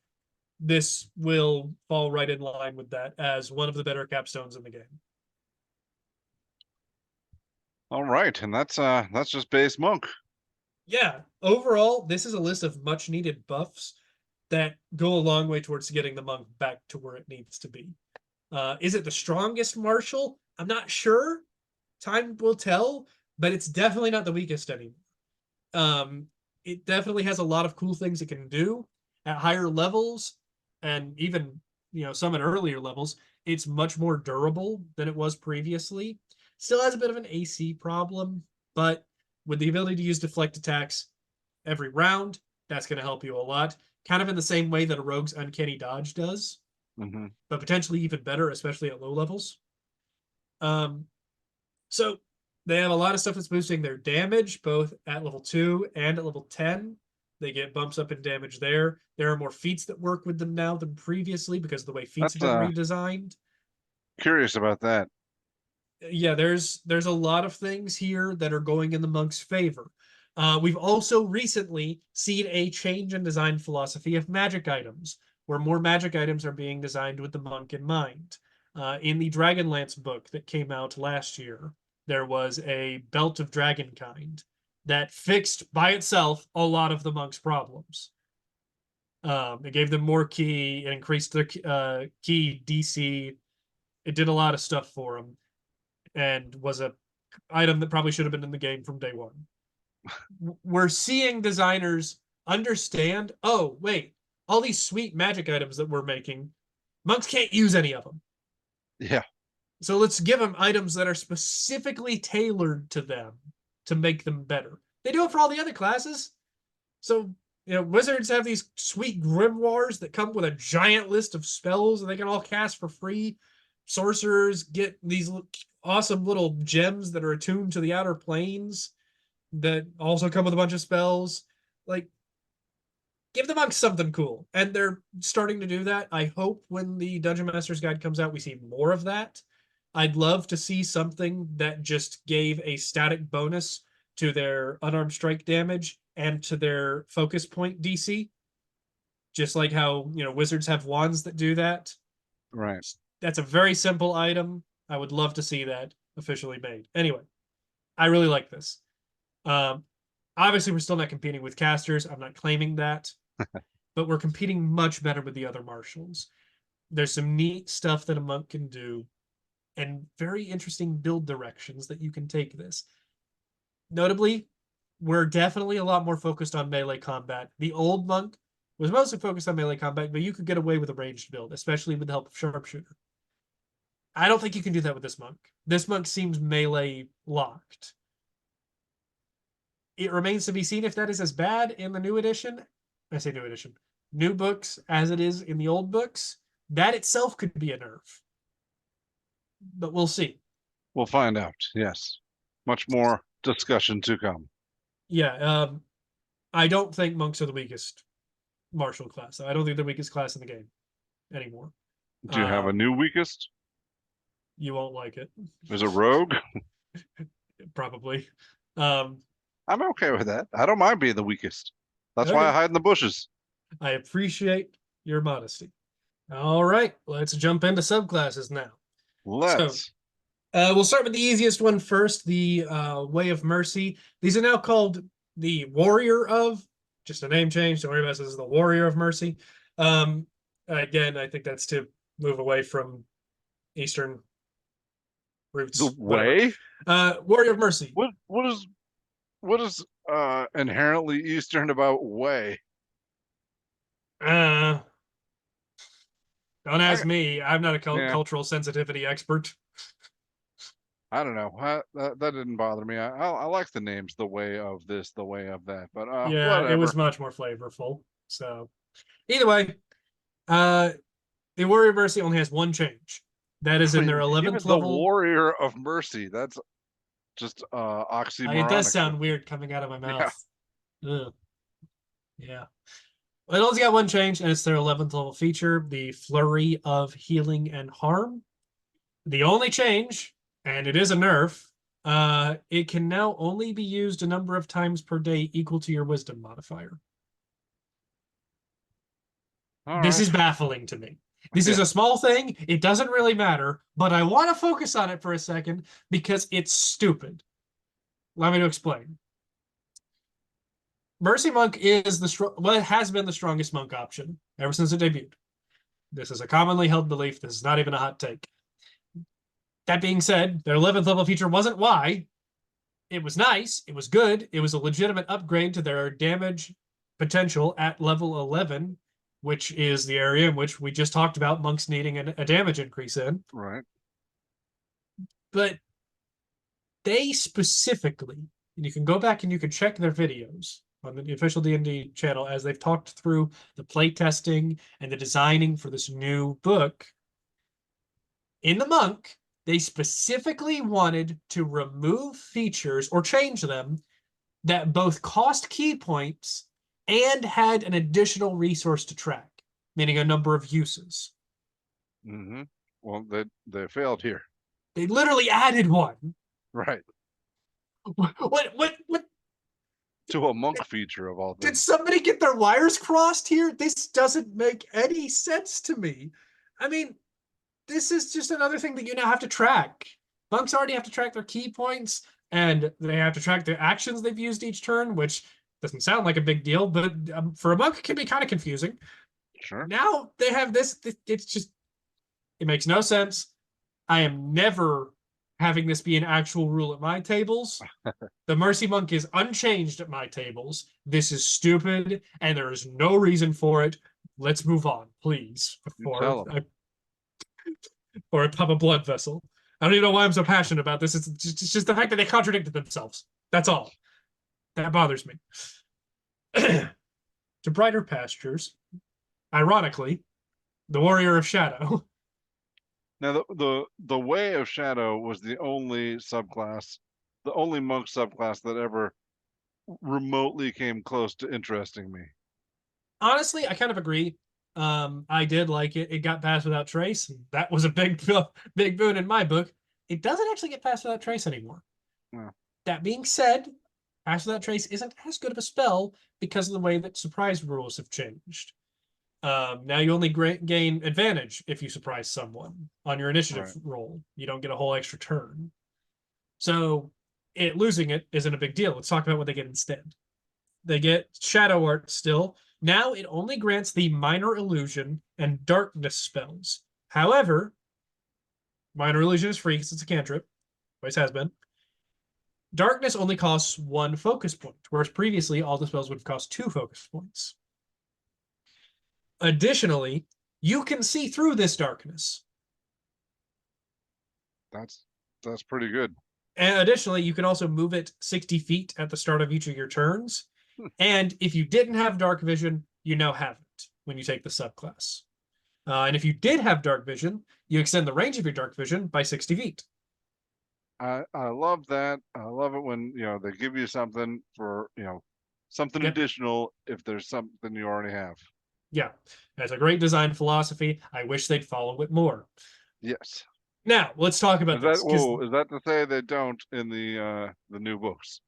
This will fall right in line with that as one of the better capstones in the game. All right, and that's just base monk. Yeah, overall, this is a list of much needed buffs that go a long way towards getting the monk back to where it needs to be. Is it the strongest martial? I'm not sure. Time will tell, but it's definitely not the weakest anymore. Um, it definitely has a lot of cool things it can do at higher levels, and even some at earlier levels. It's much more durable than it was previously. Still has a bit of an AC problem, but with the ability to use deflect attacks every round, that's going to help you a lot. Kind of in the same way that a rogue's uncanny dodge does, Hmm. but potentially even better, especially at low levels. Um, so they have a lot of stuff that's boosting their damage, both at level 2 and at level 10. They get bumps up in damage there. There are more feats that work with them now than previously because of the way feats have That's been redesigned. curious about that. Yeah, there's a lot of things here that are going in the monk's favor. We've also recently seen a change in design philosophy of magic items, where more magic items are being designed with the monk in mind. In the Dragonlance book that came out last year, there was a belt of dragonkind that fixed by itself a lot of the monk's problems. It gave them more ki, it increased their ki DC, it did a lot of stuff for them, and was a item that probably should have been in the game from day one. We're seeing designers understand, oh, wait, all these sweet magic items that we're making, monks can't use any of them. Yeah, So let's give them items that are specifically tailored to them to make them better. They do it for all the other classes. So, wizards have these sweet grimoires that come with a giant list of spells that they can all cast for free. Sorcerers get these awesome little gems that are attuned to the outer planes that also come with a bunch of spells. Like, give the monks something cool. And they're starting to do that. I hope when the Dungeon Master's Guide comes out, we see more of that. I'd love to see something that just gave a static bonus to their unarmed strike damage and to their focus point DC. Just like how, wizards have wands that do that. right. That's a very simple item. I would love to see that officially made. Anyway, I really like this. Um, Obviously, we're still not competing with casters. I'm not claiming that, but we're competing much better with the other marshals. There's some neat stuff that a monk can do and very interesting build directions that you can take this. Notably, we're definitely a lot more focused on melee combat. The old monk was mostly focused on melee combat, but you could get away with a ranged build, especially with the help of sharpshooter. I don't think you can do that with this monk. This monk seems melee locked. It remains to be seen if that is as bad in the new edition. I say new edition, new books as it is in the old books. That itself could be a nerf, but we'll see. We'll find out. Yes, much more discussion to come. Yeah, I don't think monks are the weakest martial class. I don't think they're the weakest class in the game anymore. Do you have a Um, new weakest? you won't like it, Is it rogue? probably. I'm okay with that. I don't mind being the weakest. That's why I Okay, hide in the bushes. I appreciate your modesty. All right, let's jump into subclasses now. So Let's. we'll start with the easiest one first, the Way of Mercy. These are now called the Warrior of, just a name change. Don't worry about this. This is the Warrior of Mercy. Again, I think that's to move away from Eastern The roots, whatever. way? Warrior of Mercy. What is inherently Eastern about way? Uh, don't I ask me. I'm not a yeah, cultural sensitivity expert. I don't know. That didn't bother me. I like the names, the way of this, the way of that, but Yeah, it was whatever. much more flavorful. So either way, uh, the Warrior of Mercy only has one change. That is in their Even 11th the level. warrior of mercy, that's just It does oxymoronic there. sound weird coming out of my Yeah. mouth. Ugh. Yeah. It only got one change, and it's their 11th level feature, the Flurry of Healing and Harm. The only change, and it is a nerf. It can now only be used a number of times per day equal to your wisdom modifier. All This right. is baffling to me. This is Yeah. a small thing. It doesn't really matter, but I want to focus on it for a second because it's stupid. Allow me to explain. Mercy Monk is it has been the strongest monk option ever since it debuted. This is a commonly held belief. This is not even a hot take. That being said, their 11th level feature wasn't why. It was nice. It was good. It was a legitimate upgrade to their damage potential at level 11, which is the area in which we just talked about monks needing a damage increase in. Right. But they specifically, and you can go back and you can check their videos on the official D&D channel as they've talked through the play testing and the designing for this new book. In the monk, they specifically wanted to remove features or change them that both cost key points and had an additional resource to track, meaning a number of uses. Mm-hmm. Well, they failed here. They literally added one. Right. What To a monk feature of all did things. somebody get their wires crossed here? This doesn't make any sense to me. I mean, this is just another thing that you now have to track. Monks already have to track their key points, and they have to track the actions they've used each turn, which doesn't sound like a big deal, but for a monk, it can be kind of confusing. Sure. Now they have this. It's just, it makes no sense. I am never having this be an actual rule at my tables. The Mercy Monk is unchanged at my tables. This is stupid, and there is no reason for it. Let's move on, please, You tell them. or I pop a blood vessel. I don't even know why I'm so passionate about this. It's just the fact that they contradicted themselves. That's all. That bothers me. To brighter pastures, ironically, the Warrior of Shadow. Now the Way of Shadow was the only subclass, the only monk subclass that ever remotely came close to interesting me. Honestly, I kind of agree. I did like it. It got passed without trace. That was a big boon in my book. It doesn't actually get passed without trace anymore. Yeah. That being said, pass without trace isn't as good of a spell because of the way that surprise rules have changed. Now you only gain advantage if you surprise someone on your initiative Right. roll. You don't get a whole extra turn. So losing it isn't a big deal. Let's talk about what they get instead. They get shadow art still. Now it only grants the minor illusion and darkness spells. However, minor illusion is free because it's a cantrip. Always has been. Darkness only costs 1 focus point, whereas previously all the spells would have cost 2 focus points. Additionally, you can see through this darkness. That's pretty good. And additionally, you can also move it 60 feet at the start of each of your turns. And if you didn't have dark vision, you now have it when you take the subclass. And if you did have dark vision, you extend the range of your dark vision by 60 feet. I love that. I love it when they give you something for something Yep. additional if there's something you already have. Yeah, that's a great design philosophy. I wish they'd follow it more. Yes. Now, let's talk about this. Is that to say they don't in the new books?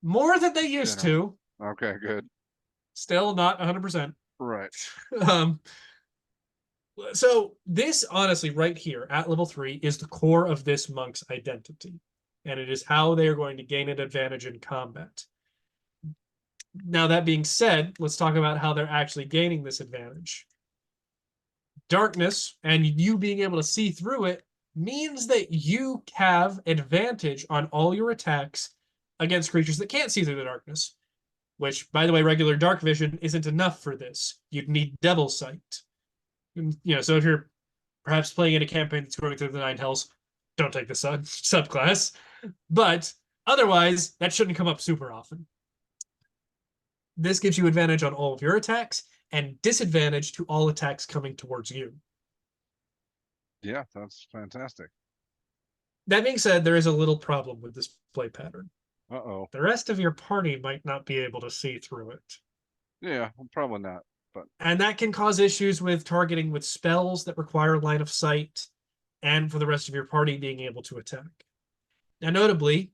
More than they used to. Okay, good. Still not 100%. Right. So this, honestly, right here at level 3 is the core of this monk's identity, and it is how they are going to gain an advantage in combat. Now, that being said, let's talk about how they're actually gaining this advantage. Darkness and you being able to see through it means that you have advantage on all your attacks against creatures that can't see through the darkness, which, by the way, regular dark vision isn't enough for this. You'd need Devil Sight. So if you're perhaps playing in a campaign that's going through the Nine Hells, don't take the subclass. But otherwise, that shouldn't come up super often. This gives you advantage on all of your attacks and disadvantage to all attacks coming towards you. Yeah, that's fantastic. That being said, there is a little problem with this play pattern. Uh-oh. The rest of your party might not be able to see through it. Yeah, probably not. But And that can cause issues with targeting with spells that require line of sight. and for the rest of your party being able to attack. Now, notably,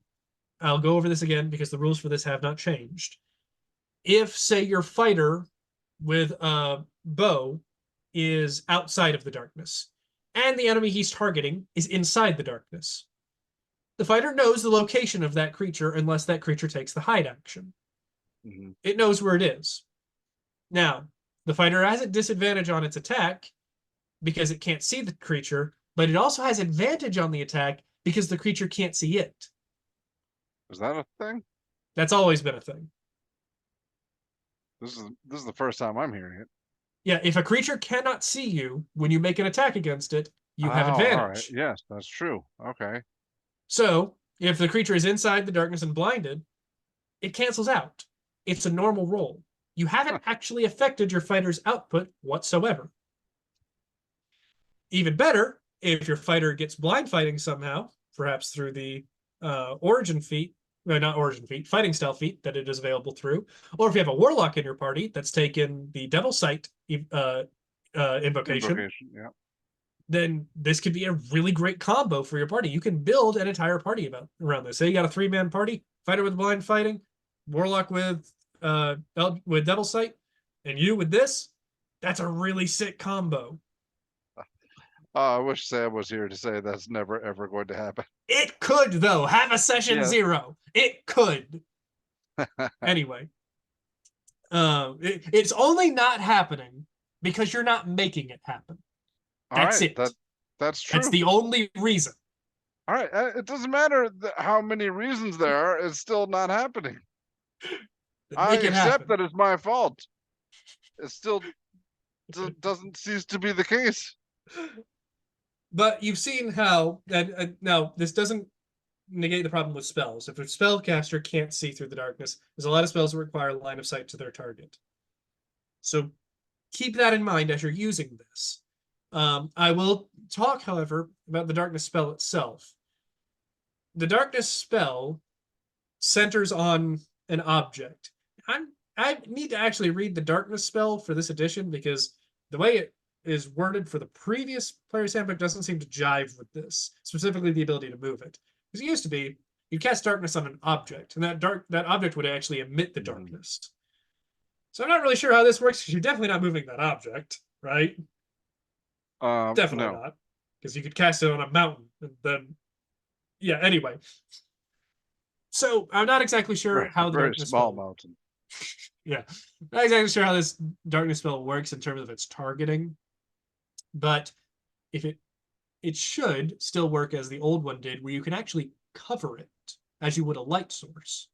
I'll go over this again because the rules for this have not changed. If, say, your fighter with a bow is outside of the darkness, and the enemy he's targeting is inside the darkness, the fighter knows the location of that creature unless that creature takes the hide action. Mm-hmm. It knows where it is. Now, the fighter has a disadvantage on its attack because it can't see the creature, but it also has advantage on the attack because the creature can't see it. Is that a thing? That's always been a thing. This is the first time I'm hearing it. Yeah, if a creature cannot see you when you make an attack against it, you have All right. advantage. Yes, that's true. Okay. So, if the creature is inside the darkness and blinded, it cancels out. It's a normal roll. You haven't actually affected your fighter's output whatsoever. Even better, if your fighter gets blind fighting somehow, perhaps through the origin feat, no, not origin feat, fighting style feat that it is available through, or if you have a warlock in your party that's taken the Devil Sight invocation, Yeah. then this could be a really great combo for your party. You can build an entire party around this. Say you got a 3-man party, fighter with blind fighting, warlock with Devil Sight, and you with this. That's a really sick combo. I wish Sam was here to say that's never ever going to happen. It could, though. Have a session 0. It could. Anyway, it's only not happening because you're not making it happen. That's it. That's true. That's the only reason. All right. It doesn't matter how many reasons there are. It's still not happening. I accept that it's my fault. It still doesn't cease to be the case. But you've seen how, and now this doesn't negate the problem with spells. If a spellcaster can't see through the darkness, there's a lot of spells that require line of sight to their target. So keep that in mind as you're using this. I will talk, however, about the darkness spell itself. The darkness spell centers on an object. I need to actually read the darkness spell for this edition because the way it is worded for the previous player's handbook doesn't seem to jive with this, specifically the ability to move it. Because it used to be you cast darkness on an object, and that object would actually emit the darkness. So I'm not really sure how this works because you're definitely not moving that object, right? Definitely not, because you could cast it on a mountain and then, yeah. Anyway, so I'm not exactly sure how the darkness small spell, mountain. Yeah, not exactly sure how this darkness spell works in terms of its targeting, but if it should still work as the old one did, where you can actually cover it as you would a light source,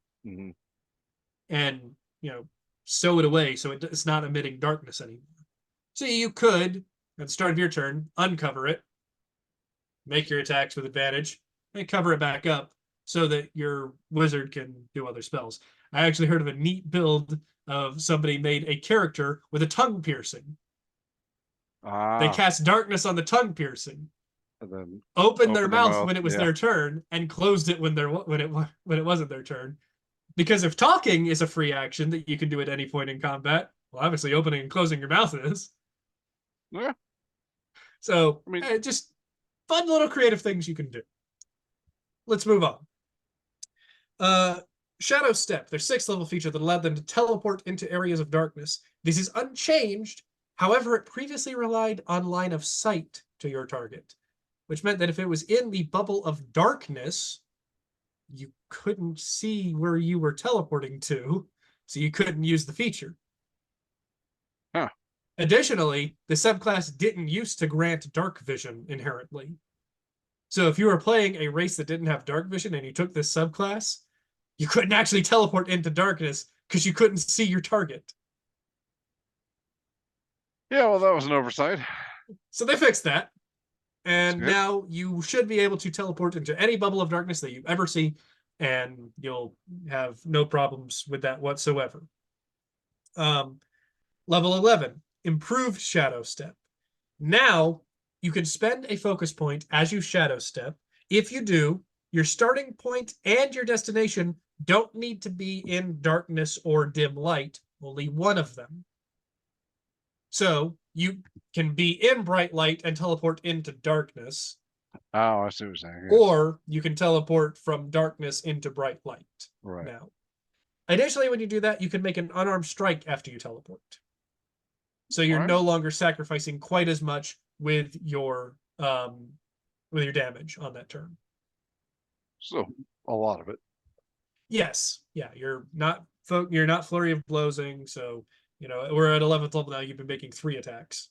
and stow it away so it's not emitting darkness anymore. So you could, at the start of your turn, uncover it, make your attacks with advantage, and cover it back up so that your wizard can do other spells. I actually heard of a neat build of somebody made a character with a tongue piercing. They cast darkness on the tongue piercing, and then opened their mouth when it was their turn, and closed it when it wasn't their turn. Because if talking is a free action that you can do at any point in combat, well, obviously opening and closing your mouth is. Yeah. So, just fun little creative things you can do. Let's move on. Shadow Step, their 6th level feature that allowed them to teleport into areas of darkness. This is unchanged. However, it previously relied on line of sight to your target, which meant that if it was in the bubble of darkness, you couldn't see where you were teleporting to, so you couldn't use the feature. Additionally, the subclass didn't used to grant dark vision inherently. So if you were playing a race that didn't have dark vision and you took this subclass, you couldn't actually teleport into darkness because you couldn't see your target. Yeah, well, that was an oversight. So they fixed that. And now you should be able to teleport into any bubble of darkness that you ever see, and you'll have no problems with that whatsoever. Level 11, Improved Shadow Step. Now, you can spend a focus point as you Shadow Step. If you do, your starting point and your destination don't need to be in darkness or dim light, only one of them. So you can be in bright light and teleport into darkness, Oh, I see what you're saying. Yes. Or you can teleport from darkness into bright light. Right. Now, additionally, when you do that, you can make an unarmed strike after you teleport. So you're All right. no longer sacrificing quite as much with your damage on that turn. So a lot of it. Yes, yeah, you're not flurry of blowsing. So we're at 11th level now. You've been making 3 attacks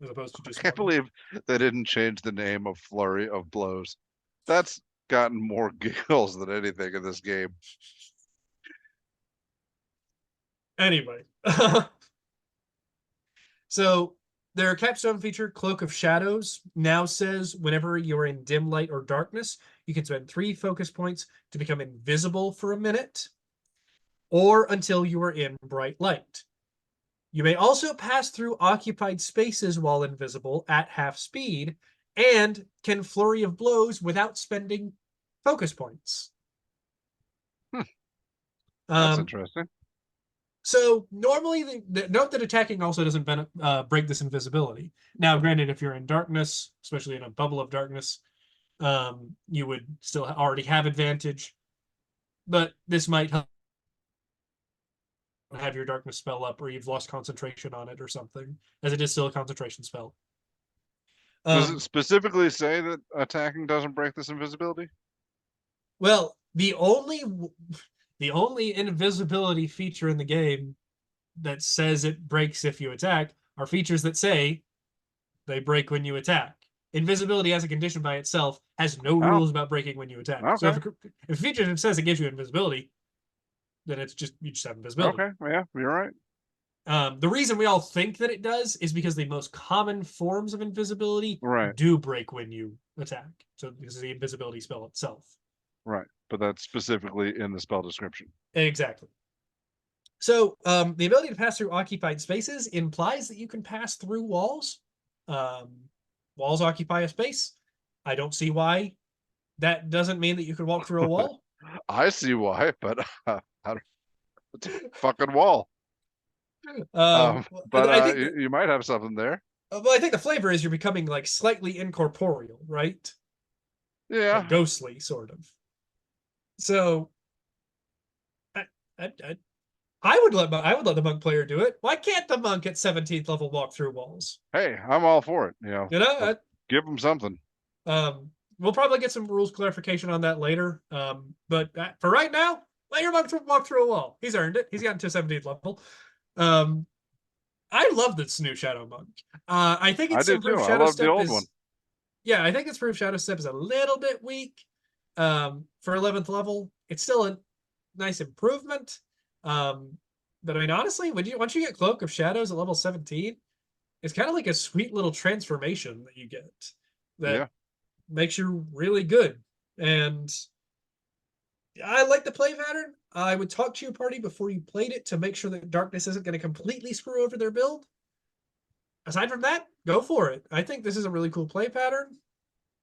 as opposed to I just can't one. believe they didn't change the name of Flurry of Blows. That's gotten more giggles than anything in this game. Anyway, so their capstone feature, Cloak of Shadows, now says whenever you're in dim light or darkness, you can spend 3 focus points to become invisible for a minute, or until you are in bright light. You may also pass through occupied spaces while invisible at half speed, and can flurry of blows without spending focus points. That's Um, interesting. so normally, note that attacking also doesn't break this invisibility. Now, granted, if you're in darkness, especially in a bubble of darkness, you would still already have advantage, but this might help have your darkness spell up, or you've lost concentration on it or something, as it is still a concentration spell. Does it specifically say that attacking doesn't break this invisibility? Well, the only invisibility feature in the game that says it breaks if you attack are features that say they break when you attack. Invisibility as a condition by itself has no Oh, rules about breaking when you attack. So okay. if a feature says it gives you invisibility, then you just have invisibility. Okay. Yeah, you're right. The reason we all think that it does is because the most common forms of invisibility Right. do break when you attack. So this is the invisibility spell itself. Right. But that's specifically in the spell description. Exactly. So the ability to pass through occupied spaces implies that you can pass through walls. Um, Walls occupy a space. I don't see why that doesn't mean that you could walk through a wall. I see why, but it's a fucking wall. But I think you might have something there. well, I think the flavor is you're becoming like slightly incorporeal, right? Like Yeah. ghostly, sort of. So I, I, I would let the monk player do it. Why can't the monk at 17th level walk through walls? Hey, I'm all for it. You know, Let's give them something. we'll probably get some rules clarification on that later. But for right now, let your monk walk through a wall. He's earned it. He's gotten to 17th level. I love this new Shadow Monk. I think I its do too. improved I Shadow love the Step old one. is, yeah, I think its improved Shadow Step is a little bit weak. For 11th level, it's still a nice improvement. But I mean, honestly, once you get Cloak of Shadows at level 17, it's kind of like a sweet little transformation that you get that Yeah. makes you really good. And I like the play pattern. I would talk to your party before you played it to make sure that darkness isn't going to completely screw over their build. Aside from that, go for it. I think this is a really cool play pattern.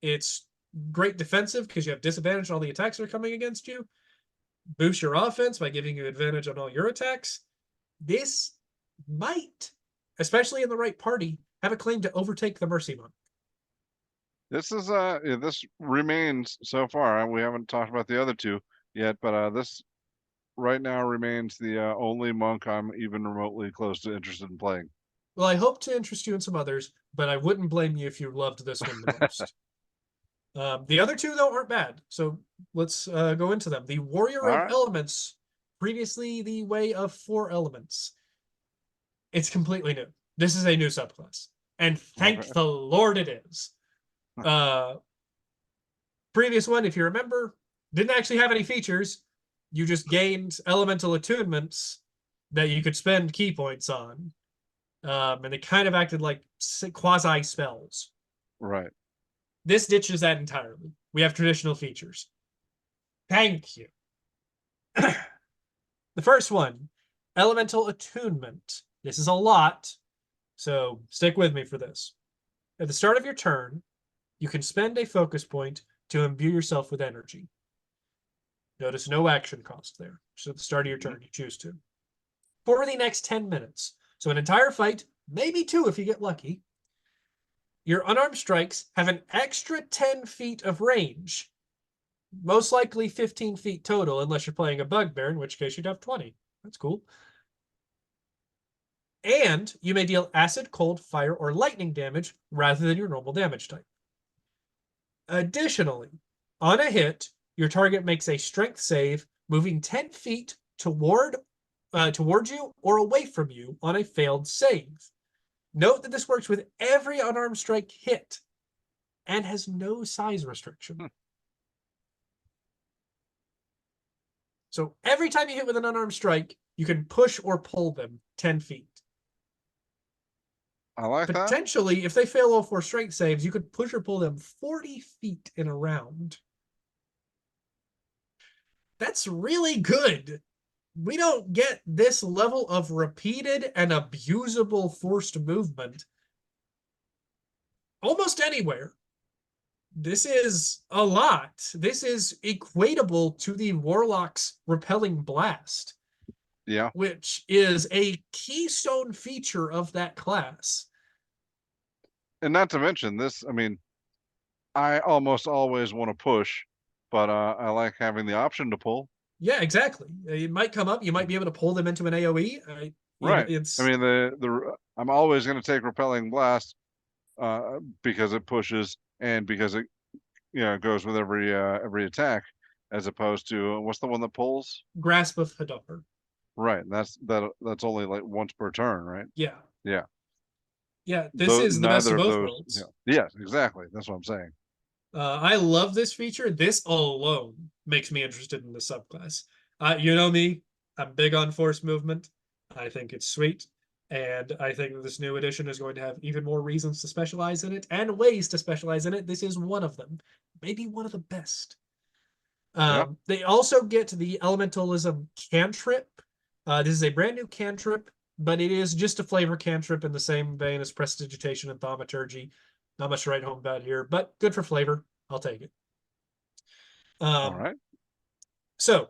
It's great defensive because you have disadvantage on all the attacks that are coming against you. Boost your offense by giving you advantage on all your attacks. This might, especially in the right party, have a claim to overtake the Mercy Monk. This remains so far. We haven't talked about the other two yet, but this right now remains the only monk I'm even remotely close to interested in playing. Well, I hope to interest you in some others, but I wouldn't blame you if you loved this one the most. The other two, though, aren't bad. So let's go into them. The Warrior All of right. Elements, previously the Way of 4 Elements. It's completely new. This is a new subclass. And thank Okay. the Lord it is. Previous one, if you remember, didn't actually have any features. You just gained elemental attunements that you could spend key points on. And they kind of acted like quasi spells. Right. This ditches that entirely. We have traditional features. Thank you. The first one, elemental attunement. This is a lot, so stick with me for this. At the start of your turn, you can spend a focus point to imbue yourself with energy. Notice no action cost there. So at the start of your turn, you choose to. For the next 10 minutes, so an entire fight, maybe 2 if you get lucky, your unarmed strikes have an extra 10 feet of range, most likely 15 feet total, unless you're playing a bugbear, in which case you'd have 20. That's cool. And you may deal acid, cold, fire, or lightning damage rather than your normal damage type. Additionally, on a hit, your target makes a strength save, moving 10 feet toward you or away from you on a failed save. Note that this works with every unarmed strike hit and has no size restriction. So every time you hit with an unarmed strike, you can push or pull them 10 feet. I like that. Potentially, if they fail all 4 strength saves, you could push or pull them 40 feet in a round. That's really good. We don't get this level of repeated and abusable forced movement almost anywhere. This is a lot. This is equatable to the Warlock's Repelling Blast. Yeah. Which is a keystone feature of that class. And not to mention this, I mean, I almost always want to push, but I like having the option to pull. Yeah, exactly. It might come up. You might be able to pull them into an AoE. Right. It's. I mean, I'm always going to take Repelling Blast because it pushes and because it goes with every attack, as opposed to what's the one that pulls? Grasp of Hadar. Right. That's only like once per turn, right? Yeah. Yeah. Yeah. This is the best of both worlds. Yeah. Yes, exactly. That's what I'm saying. I love this feature. This alone makes me interested in the subclass. You know me, I'm big on force movement. I think it's sweet. And I think that this new edition is going to have even more reasons to specialize in it and ways to specialize in it. This is one of them, maybe one of the best. They also get the Elementalism cantrip. This is a brand new cantrip, but it is just a flavor cantrip in the same vein as Prestidigitation and Thaumaturgy. Not much to write home about here, but good for flavor. I'll take it. All right. So,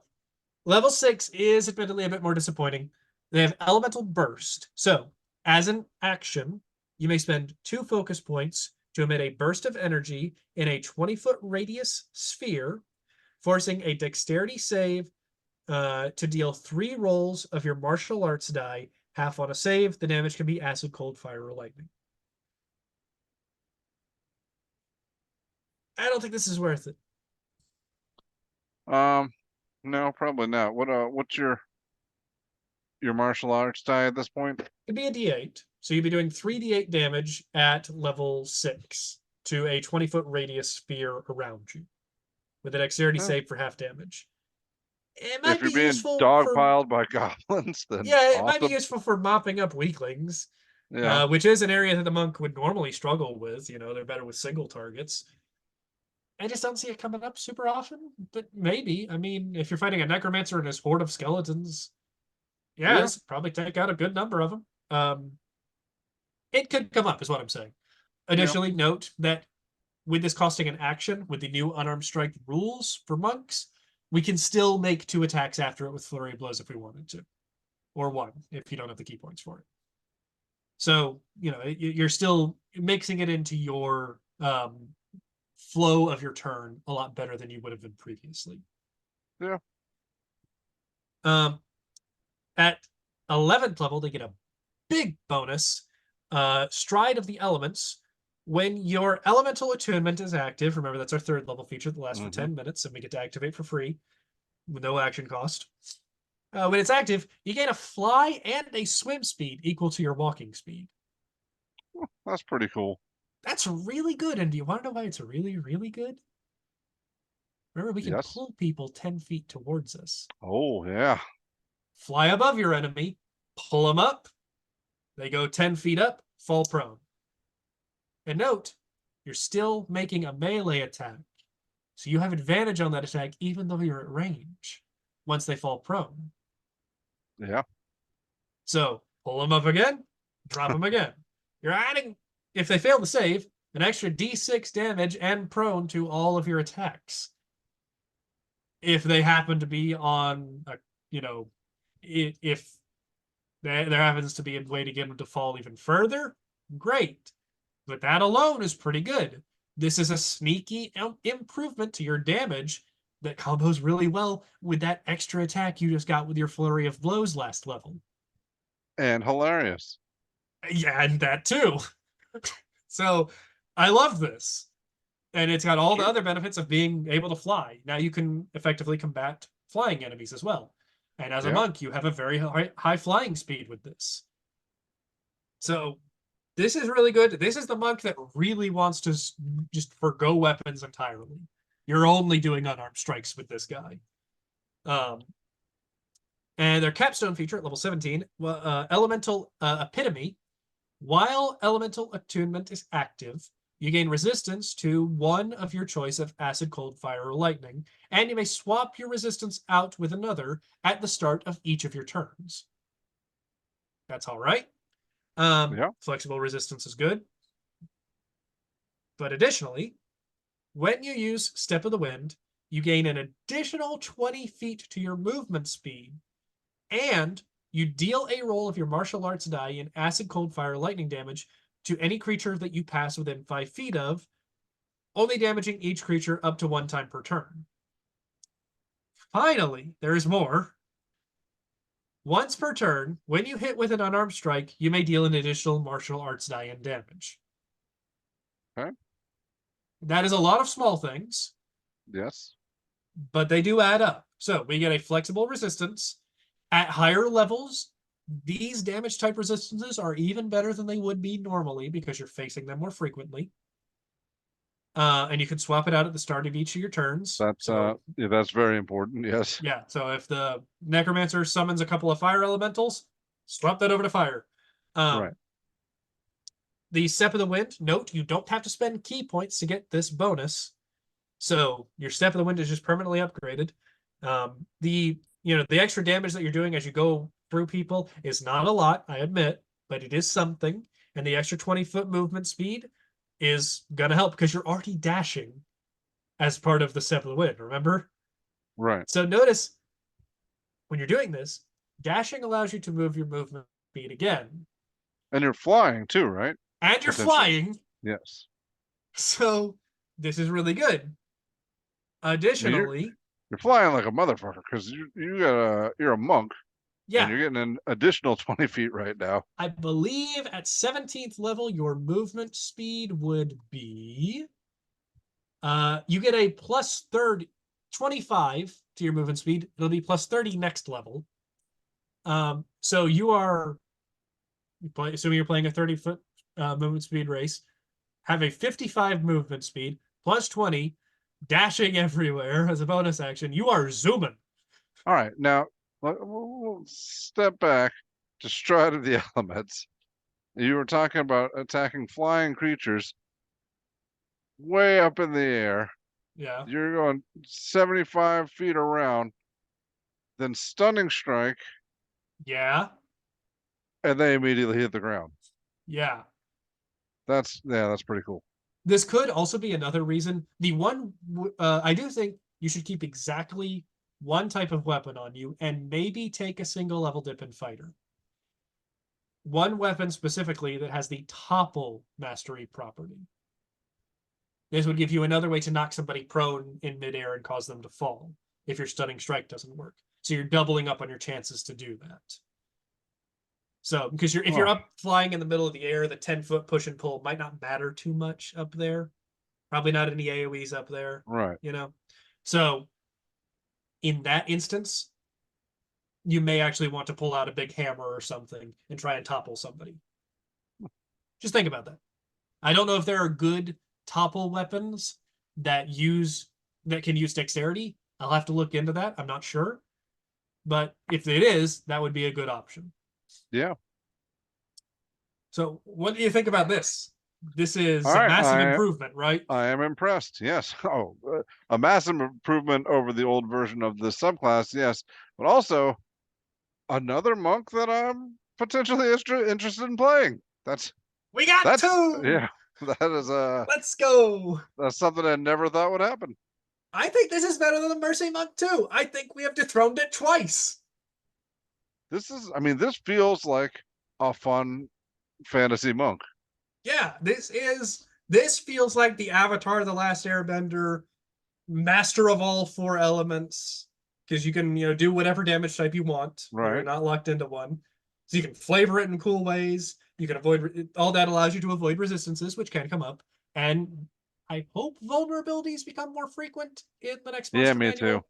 level 6 is admittedly a bit more disappointing. They have Elemental Burst. So, as an action, you may spend 2 focus points to emit a burst of energy in a 20-foot radius sphere, forcing a dexterity save to deal 3 rolls of your martial arts die, half on a save. The damage can be acid, cold, fire, or lightning. I don't think this is worth it. No, probably not. What's your martial arts die at this point? It'd be a D8. So you'd be doing 3d8 damage at level 6 to a 20-foot radius sphere around you with a dexterity save for half damage. It might if you're be being useful dogpiled by goblins, then it might be useful for mopping up weaklings. Yeah. Which is an area that the monk would normally struggle with. They're better with single targets. I just don't see it coming up super often, but maybe. I mean, if you're fighting a necromancer and his horde of skeletons, it's probably take out a good number of them. It could come up, is what I'm saying. Additionally, note that with this costing an action, with the new unarmed strike rules for monks, we can still make 2 attacks after it with flurry of blows if we wanted to, or 1 if you don't have the key points for it. So you're still mixing it into your flow of your turn a lot better than you would have been previously. Yeah. At 11th level, they get a big bonus. Stride of the Elements. When your elemental attunement is active, remember that's our 3rd level feature that lasts for 10 minutes, and we get to activate for free with no action cost. When it's active, you gain a fly and a swim speed equal to your walking speed. That's pretty cool. That's really good. And do you want to know why it's really, really good? Remember, we can pull people 10 feet towards us. Oh, yeah. Fly above your enemy, pull them up. They go 10 feet up, fall prone. And note, you're still making a melee attack. So you have advantage on that attack even though you're at range once they fall prone. Yeah. So pull them up again, drop them again. You're adding, if they fail to save, an extra d6 damage and prone to all of your attacks. If they happen to be on, if there happens to be a way to get them to fall even further, great. but that alone is pretty good. This is a sneaky improvement to your damage that combos really well with that extra attack you just got with your flurry of blows last level. And hilarious. Yeah, and that too. So I love this. And it's got all the other benefits of being able to fly. Now you can effectively combat flying enemies as well. And as a monk, you have a very high flying speed with this. So this is really good. This is the monk that really wants to just forgo weapons entirely. You're only doing unarmed strikes with this guy. And their capstone feature at level 17, Elemental Epitome. While Elemental Attunement is active, you gain resistance to one of your choice of acid, cold, fire, or lightning, and you may swap your resistance out with another at the start of each of your turns. That's all right. Flexible resistance is good. But additionally, when you use Step of the Wind, you gain an additional 20 feet to your movement speed, and you deal a roll of your martial arts die in acid, cold, fire, lightning damage to any creature that you pass within 5 feet of, only damaging each creature up to 1 time per turn. Finally, there is more. Once per turn, when you hit with an unarmed strike, you may deal an additional martial arts die in damage. Okay. That is a lot of small things. Yes. But they do add up. So we get a flexible resistance. At higher levels, these damage type resistances are even better than they would be normally because you're facing them more frequently. And you can swap it out at the start of each of your turns. That's yeah, that's very important. Yes. Yeah. So if the necromancer summons a couple of fire elementals, swap that over to fire. Right. The Step of the Wind, note you don't have to spend key points to get this bonus. So your Step of the Wind is just permanently upgraded. The extra damage that you're doing as you go through people is not a lot, I admit, but it is something. And the extra 20-foot movement speed is gonna help because you're already dashing as part of the Step of the Wind, remember? Right. So notice when you're doing this, dashing allows you to move your movement speed again. And you're flying too, right? And you're flying. Yes. So this is really good. Additionally, you're flying like a motherfucker because you're a monk. Yeah. And you're getting an additional 20 feet right now. I believe at 17th level, your movement speed would be you get a plus 25 to your movement speed. It'll be plus 30 next level. So you are, assuming you're playing a 30-foot movement speed race, have a 55 movement speed, plus 20, dashing everywhere as a bonus action. You are zooming. All right, now we'll step back to Stride of the Elements. You were talking about attacking flying creatures way up in the air. Yeah. You're going 75 feet around, then Stunning Strike. Yeah. And they immediately hit the ground. Yeah. That's pretty cool. This could also be another reason. The one, I do think you should keep exactly one type of weapon on you and maybe take a single level dip in fighter. One weapon specifically that has the topple mastery property. This would give you another way to knock somebody prone in midair and cause them to fall if your stunning strike doesn't work. So you're doubling up on your chances to do that. So because if you're up flying in the middle of the air, the 10-foot push and pull might not matter too much up there. Probably not any AoEs up there. Right. So in that instance, you may actually want to pull out a big hammer or something and try and topple somebody. Just think about that. I don't know if there are good topple weapons that can use dexterity. I'll have to look into that. I'm not sure. But if it is, that would be a good option. Yeah. So what do you think about this? This is a massive improvement, right? I am impressed. Yes. Oh, a massive improvement over the old version of the subclass. Yes. But also another monk that I'm potentially interested in playing. We got two. Yeah. That is let's go. That's something I never thought would happen. I think this is better than the Mercy Monk too. I think we have dethroned it twice. This feels like a fun fantasy monk. Yeah, this feels like the Avatar: The Last Airbender, master of all four elements, because you can do whatever damage type you want. You're Right. not locked into one, so you can flavor it in cool ways. You can avoid all that allows you to avoid resistances, which can come up, and I hope vulnerabilities become more frequent in the next Yeah, monster me too.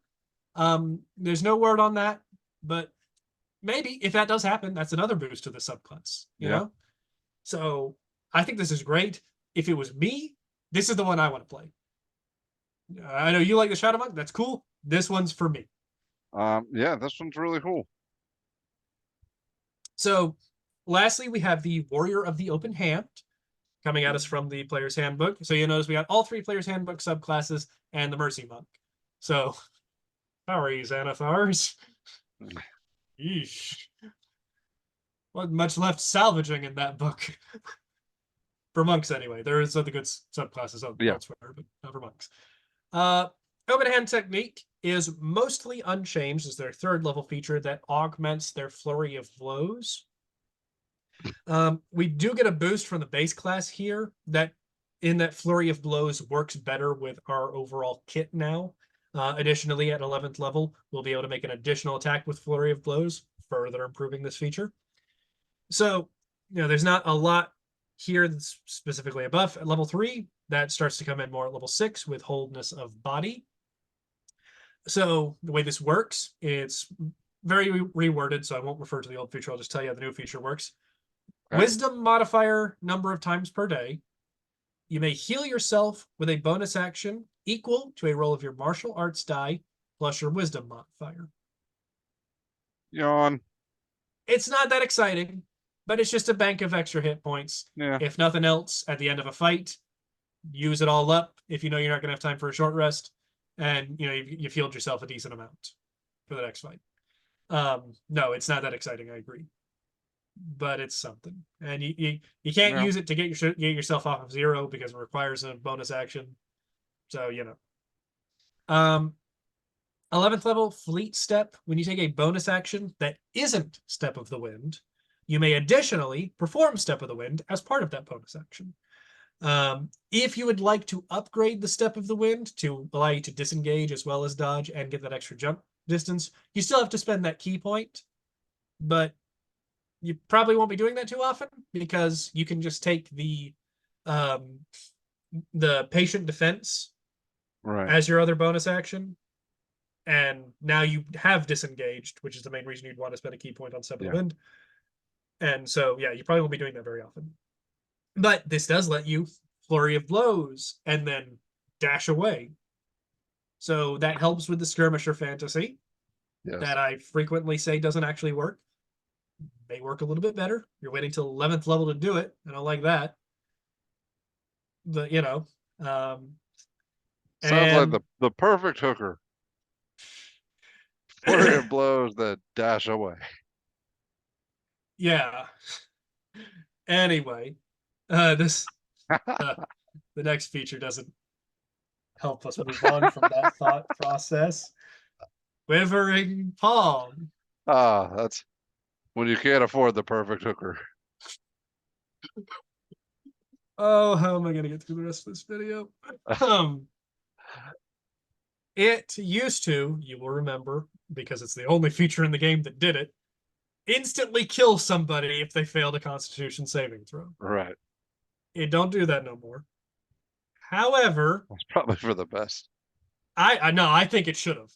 manual. There's no word on that, but maybe if that does happen, that's another boost to the subclass. Yeah. So I think this is great. If it was me, this is the one I want to play. I know you like the Shadow Monk. That's cool. This one's for me. Yeah, this one's really cool. So, lastly, we have the Warrior of the Open Hand coming at us from the Player's Handbook. So you notice we got all three Player's Handbook subclasses and the Mercy Monk. So, how are you, Xanathars? Yeesh. Wasn't much left salvaging in that book. For monks, anyway. There is other good subclasses Yeah. elsewhere, but not for monks. Open hand technique is mostly unchanged as their third level feature that augments their flurry of blows. We do get a boost from the base class here that in that flurry of blows works better with our overall kit now. Additionally, at 11th level, we'll be able to make an additional attack with flurry of blows, further improving this feature. So, there's not a lot here that's specifically above. At level 3, that starts to come in more at level 6 with wholeness of body. So the way this works, it's very reworded, so I won't refer to the old feature. I'll just tell you how the new feature works. Okay. Wisdom modifier number of times per day. You may heal yourself with a bonus action equal to a roll of your martial arts die plus your wisdom modifier. Yawn. It's not that exciting, but it's just a bank of extra hit points. Yeah. If nothing else, at the end of a fight, use it all up if you know you're not going to have time for a short rest, and you've healed yourself a decent amount for the next fight. No, it's not that exciting. I agree, but it's something, and you can't Yeah. use it to get yourself off of 0 because it requires a bonus action. So 11th level Fleet Step. When you take a bonus action that isn't Step of the Wind, you may additionally perform Step of the Wind as part of that bonus action. If you would like to upgrade the Step of the Wind to allow you to disengage as well as dodge and get that extra jump distance, you still have to spend that key point, but you probably won't be doing that too often because you can just take the patient defense Right. as your other bonus action, and now you have disengaged, which is the main reason you'd want to spend a key point on Step of Yeah. the Wind. And so, yeah, you probably won't be doing that very often. But this does let you flurry of blows and then dash away. So that helps with the skirmisher fantasy Yes. that I frequently say doesn't actually work. May work a little bit better. You're waiting till 11th level to do it. I don't like that. But Sounds like and the perfect hooker. Flurry of blows that dash away. yeah. Anyway, this the next feature doesn't help us move on from that thought process. Quivering palm. That's when you can't afford the perfect hooker. Oh, how am I going to get through the rest of this video? It used to, you will remember, because it's the only feature in the game that did it, instantly kill somebody if they failed a Constitution saving throw. Right. It don't do that no more. However, That's probably for the best. I know I think it should have.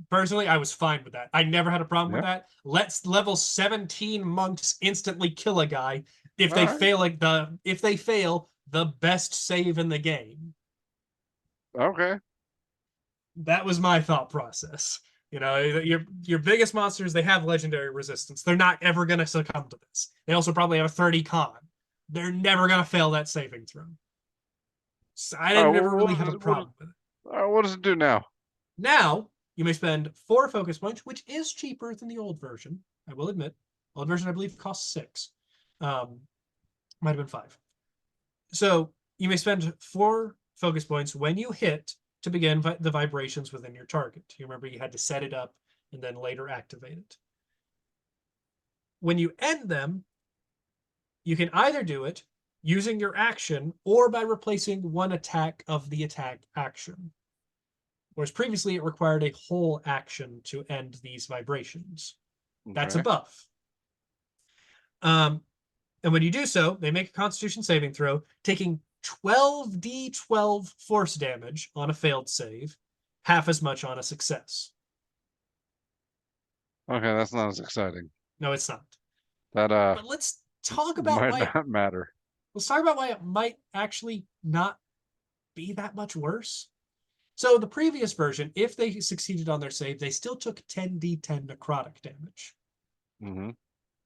Personally, I was fine with that. I never had a problem with Yeah. that. Let's level 17 monks instantly kill a guy if All they right. fail the best save in the game. Okay. That was my thought process. Your biggest monsters, they have legendary resistance. They're not ever going to succumb to this. They also probably have a 30 con. They're never going to fail that saving throw. So I Oh, didn't ever really have a problem with it. what does it do now? Now, you may spend 4 focus points, which is cheaper than the old version, I will admit. Old version, I believe, costs 6. Might have been 5. So you may spend 4 focus points when you hit to begin the vibrations within your target. You remember you had to set it up and then later activate it. When you end them, you can either do it using your action or by replacing one attack of the attack action. Whereas previously it required a whole action to end these vibrations. That's a Okay. buff. And when you do so, they make a Constitution saving throw, taking 12d12 force damage on a failed save, half as much on a success. Okay, that's not as exciting. No, it's not. That But let's talk about might why not matter. it might actually not be that much worse. So the previous version, if they succeeded on their save, they still took 10d10 necrotic damage. Mm-hmm.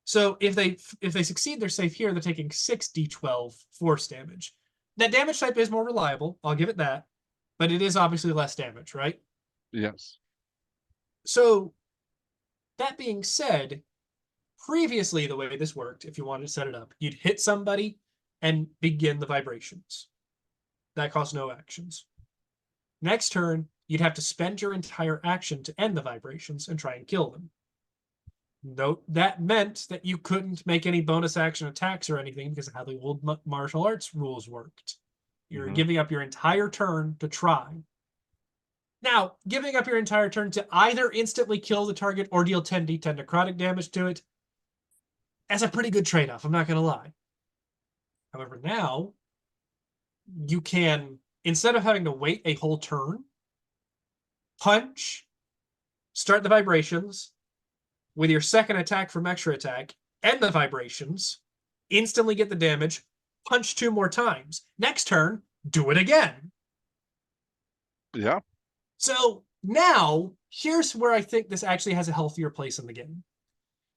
So if they succeed their save here, they're taking 6d12 force damage. That damage type is more reliable, I'll give it that, but it is obviously less damage, right? Yes. So that being said, previously the way this worked, if you wanted to set it up, you'd hit somebody and begin the vibrations. That costs no actions. Next turn, you'd have to spend your entire action to end the vibrations and try and kill them. Note that meant that you couldn't make any bonus action attacks or anything because of how the old martial arts rules worked. You're giving up your entire turn to try. Now, giving up your entire turn to either instantly kill the target or deal 10d10 necrotic damage to it, that's a pretty good trade-off, I'm not going to lie. However, now, you can, instead of having to wait a whole turn, punch, start the vibrations, with your second attack from extra attack, end the vibrations, instantly get the damage, punch 2 more times. Next turn, do it again. Yeah. So now, here's where I think this actually has a healthier place in the game.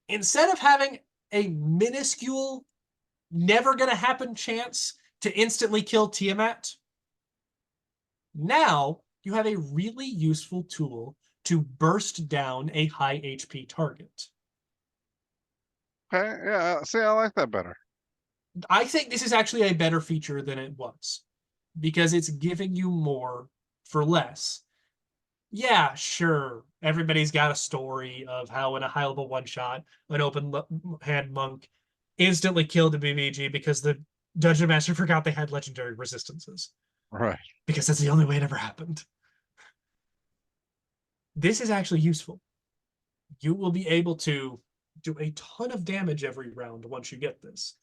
Instead of having a minuscule, never gonna happen chance to instantly kill Tiamat, now you have a really useful tool to burst down a high HP target. Okay. Yeah. See, I like that better. I think this is actually a better feature than it was because it's giving you more for less. Yeah, sure. Everybody's got a story of how in a high level one shot, an open hand monk instantly killed a BBG because the dungeon master forgot they had legendary resistances. Right. Because that's the only way it ever happened. This is actually useful. You will be able to do a ton of damage every round once you get this.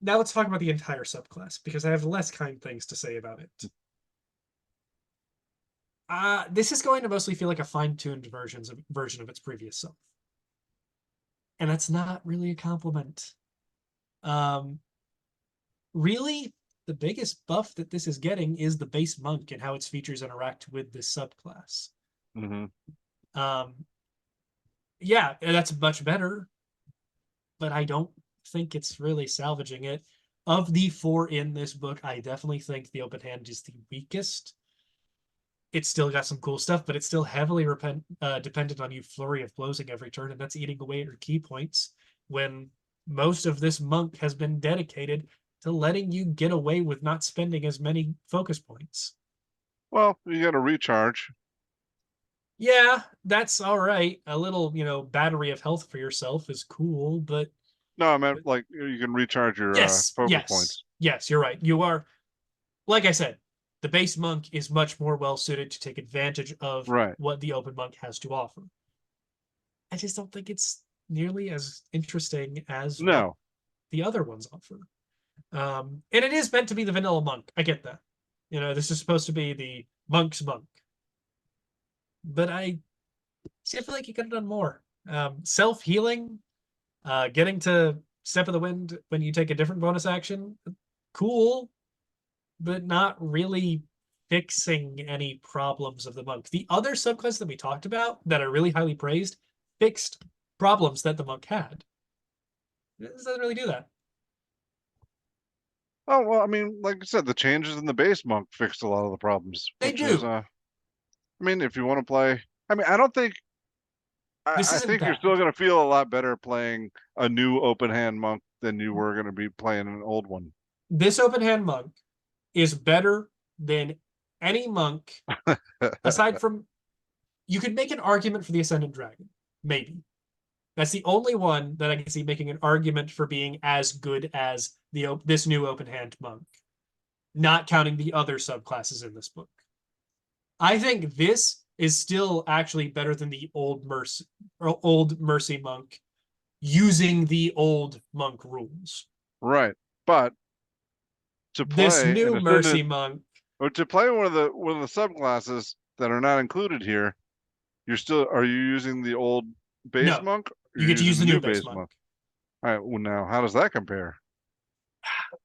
Now let's talk about the entire subclass, because I have less kind things to say about it. This is going to mostly feel like a fine-tuned version of its previous self. And that's not really a compliment. Really, the biggest buff that this is getting is the base monk and how its features interact with this subclass. Yeah, that's much better, but I don't think it's really salvaging it. Of the 4 in this book, I definitely think the open hand is the weakest. It's still got some cool stuff, but it's still heavily dependent on you flurry of blowsing every turn, and that's eating away at your key points when most of this monk has been dedicated to letting you get away with not spending as many focus points. Well, you got to recharge. Yeah, that's all right. A little, battery of health for yourself is cool, but No, I meant like you can recharge your yes, focus points. yes, you're right. You are, like I said, the base monk is much more well suited to take advantage of Right. what the open monk has to offer. I just don't think it's nearly as interesting as what the other ones offer. And it is meant to be the vanilla monk. I get that. This is supposed to be the monk's monk. But I feel like you could have done more. Self-healing, getting to Step of the Wind when you take a different bonus action, cool, but not really fixing any problems of the monk. The other subclasses that we talked about that are really highly praised fixed problems that the monk had. This doesn't really do that. Oh, well, I mean, like I said, the changes in the base monk fixed a lot of the problems. They Which do. is, I mean, if you want to play, I mean, I don't think, I think you're still going to feel a lot better playing a new open hand monk than you were going to be playing an old one. This open hand monk is better than any monk aside from, you could make an argument for the Ascendant Dragon, maybe. That's the only one that I can see making an argument for being as good as this new open hand monk, not counting the other subclasses in this book. I think this is still actually better than the old mercy monk using the old monk rules. Right. But to This play an new mercy ascendant monk, or to play one of the subclasses that are not included here, are you using the old base no, monk? Or you you're get to use using the the new new base base monk. monk. All right. Well, now how does that compare?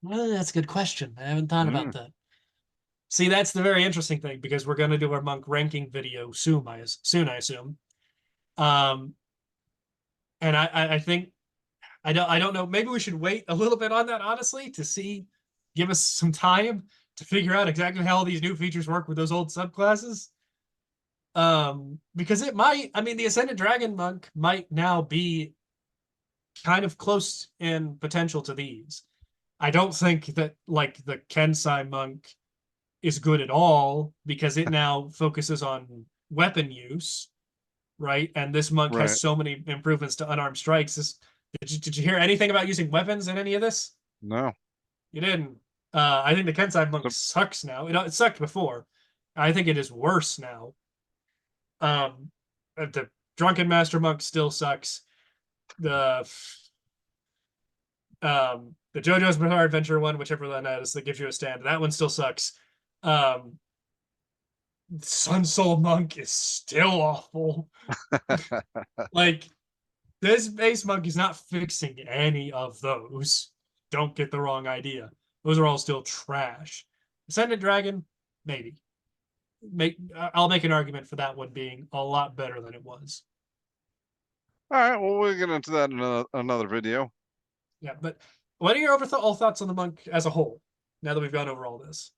Well, that's a good question. I haven't thought about Mm, that. See, that's the very interesting thing because we're going to do our monk ranking video soon. I assume. Um, and I think I don't know. Maybe we should wait a little bit on that, honestly, to see, give us some time to figure out exactly how all these new features work with those old subclasses. Because it might, I mean, the Ascended Dragon Monk might now be kind of close in potential to these. I don't think that like the Kensai Monk is good at all because it now focuses on weapon use, right? And this monk has right. so many improvements to unarmed strikes. Did you hear anything about using weapons in any of this? No. You didn't. I think the Kensai monk So, sucks now. It sucked before. I think it is worse now. The Drunken Master monk still sucks. The the JoJo's Bizarre Adventure one, whichever one that is, that gives you a stand, that one still sucks. Um, Sun Soul Monk is still awful. Like, this base monk is not fixing any of those. Don't get the wrong idea. Those are all still trash. Ascended Dragon, maybe. I'll make an argument for that one being a lot better than it was. all right. Well, we'll get into that in another video. Yeah, but what are your overall thoughts on the monk as a whole? Now that we've gone over all this,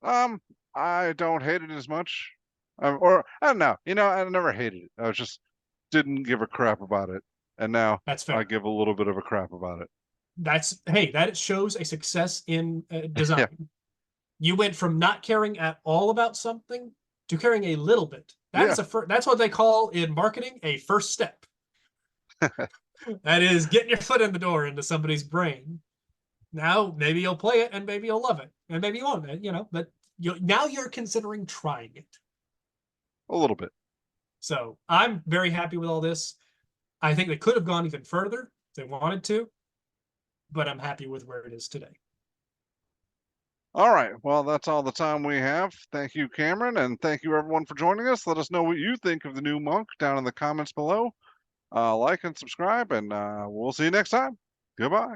Um, I don't hate it as much. Or I don't know. I never hated it. I just didn't give a crap about it. And now that's I fair. give a little bit of a crap about it. That's hey, that shows a success in Yeah. design. You went from not caring at all about something to caring a little bit. That Yeah. is that's what they call in marketing a first step. That is getting your foot in the door into somebody's brain. Now maybe you'll play it and maybe you'll love it and maybe you won't, but now you're considering trying it. A little bit. So I'm very happy with all this. I think they could have gone even further if they wanted to, but I'm happy with where it is today. All right. Well, that's all the time we have. Thank you, Cameron, and thank you everyone for joining us. Let us know what you think of the new monk down in the comments below. Like and subscribe, and we'll see you next time. Goodbye.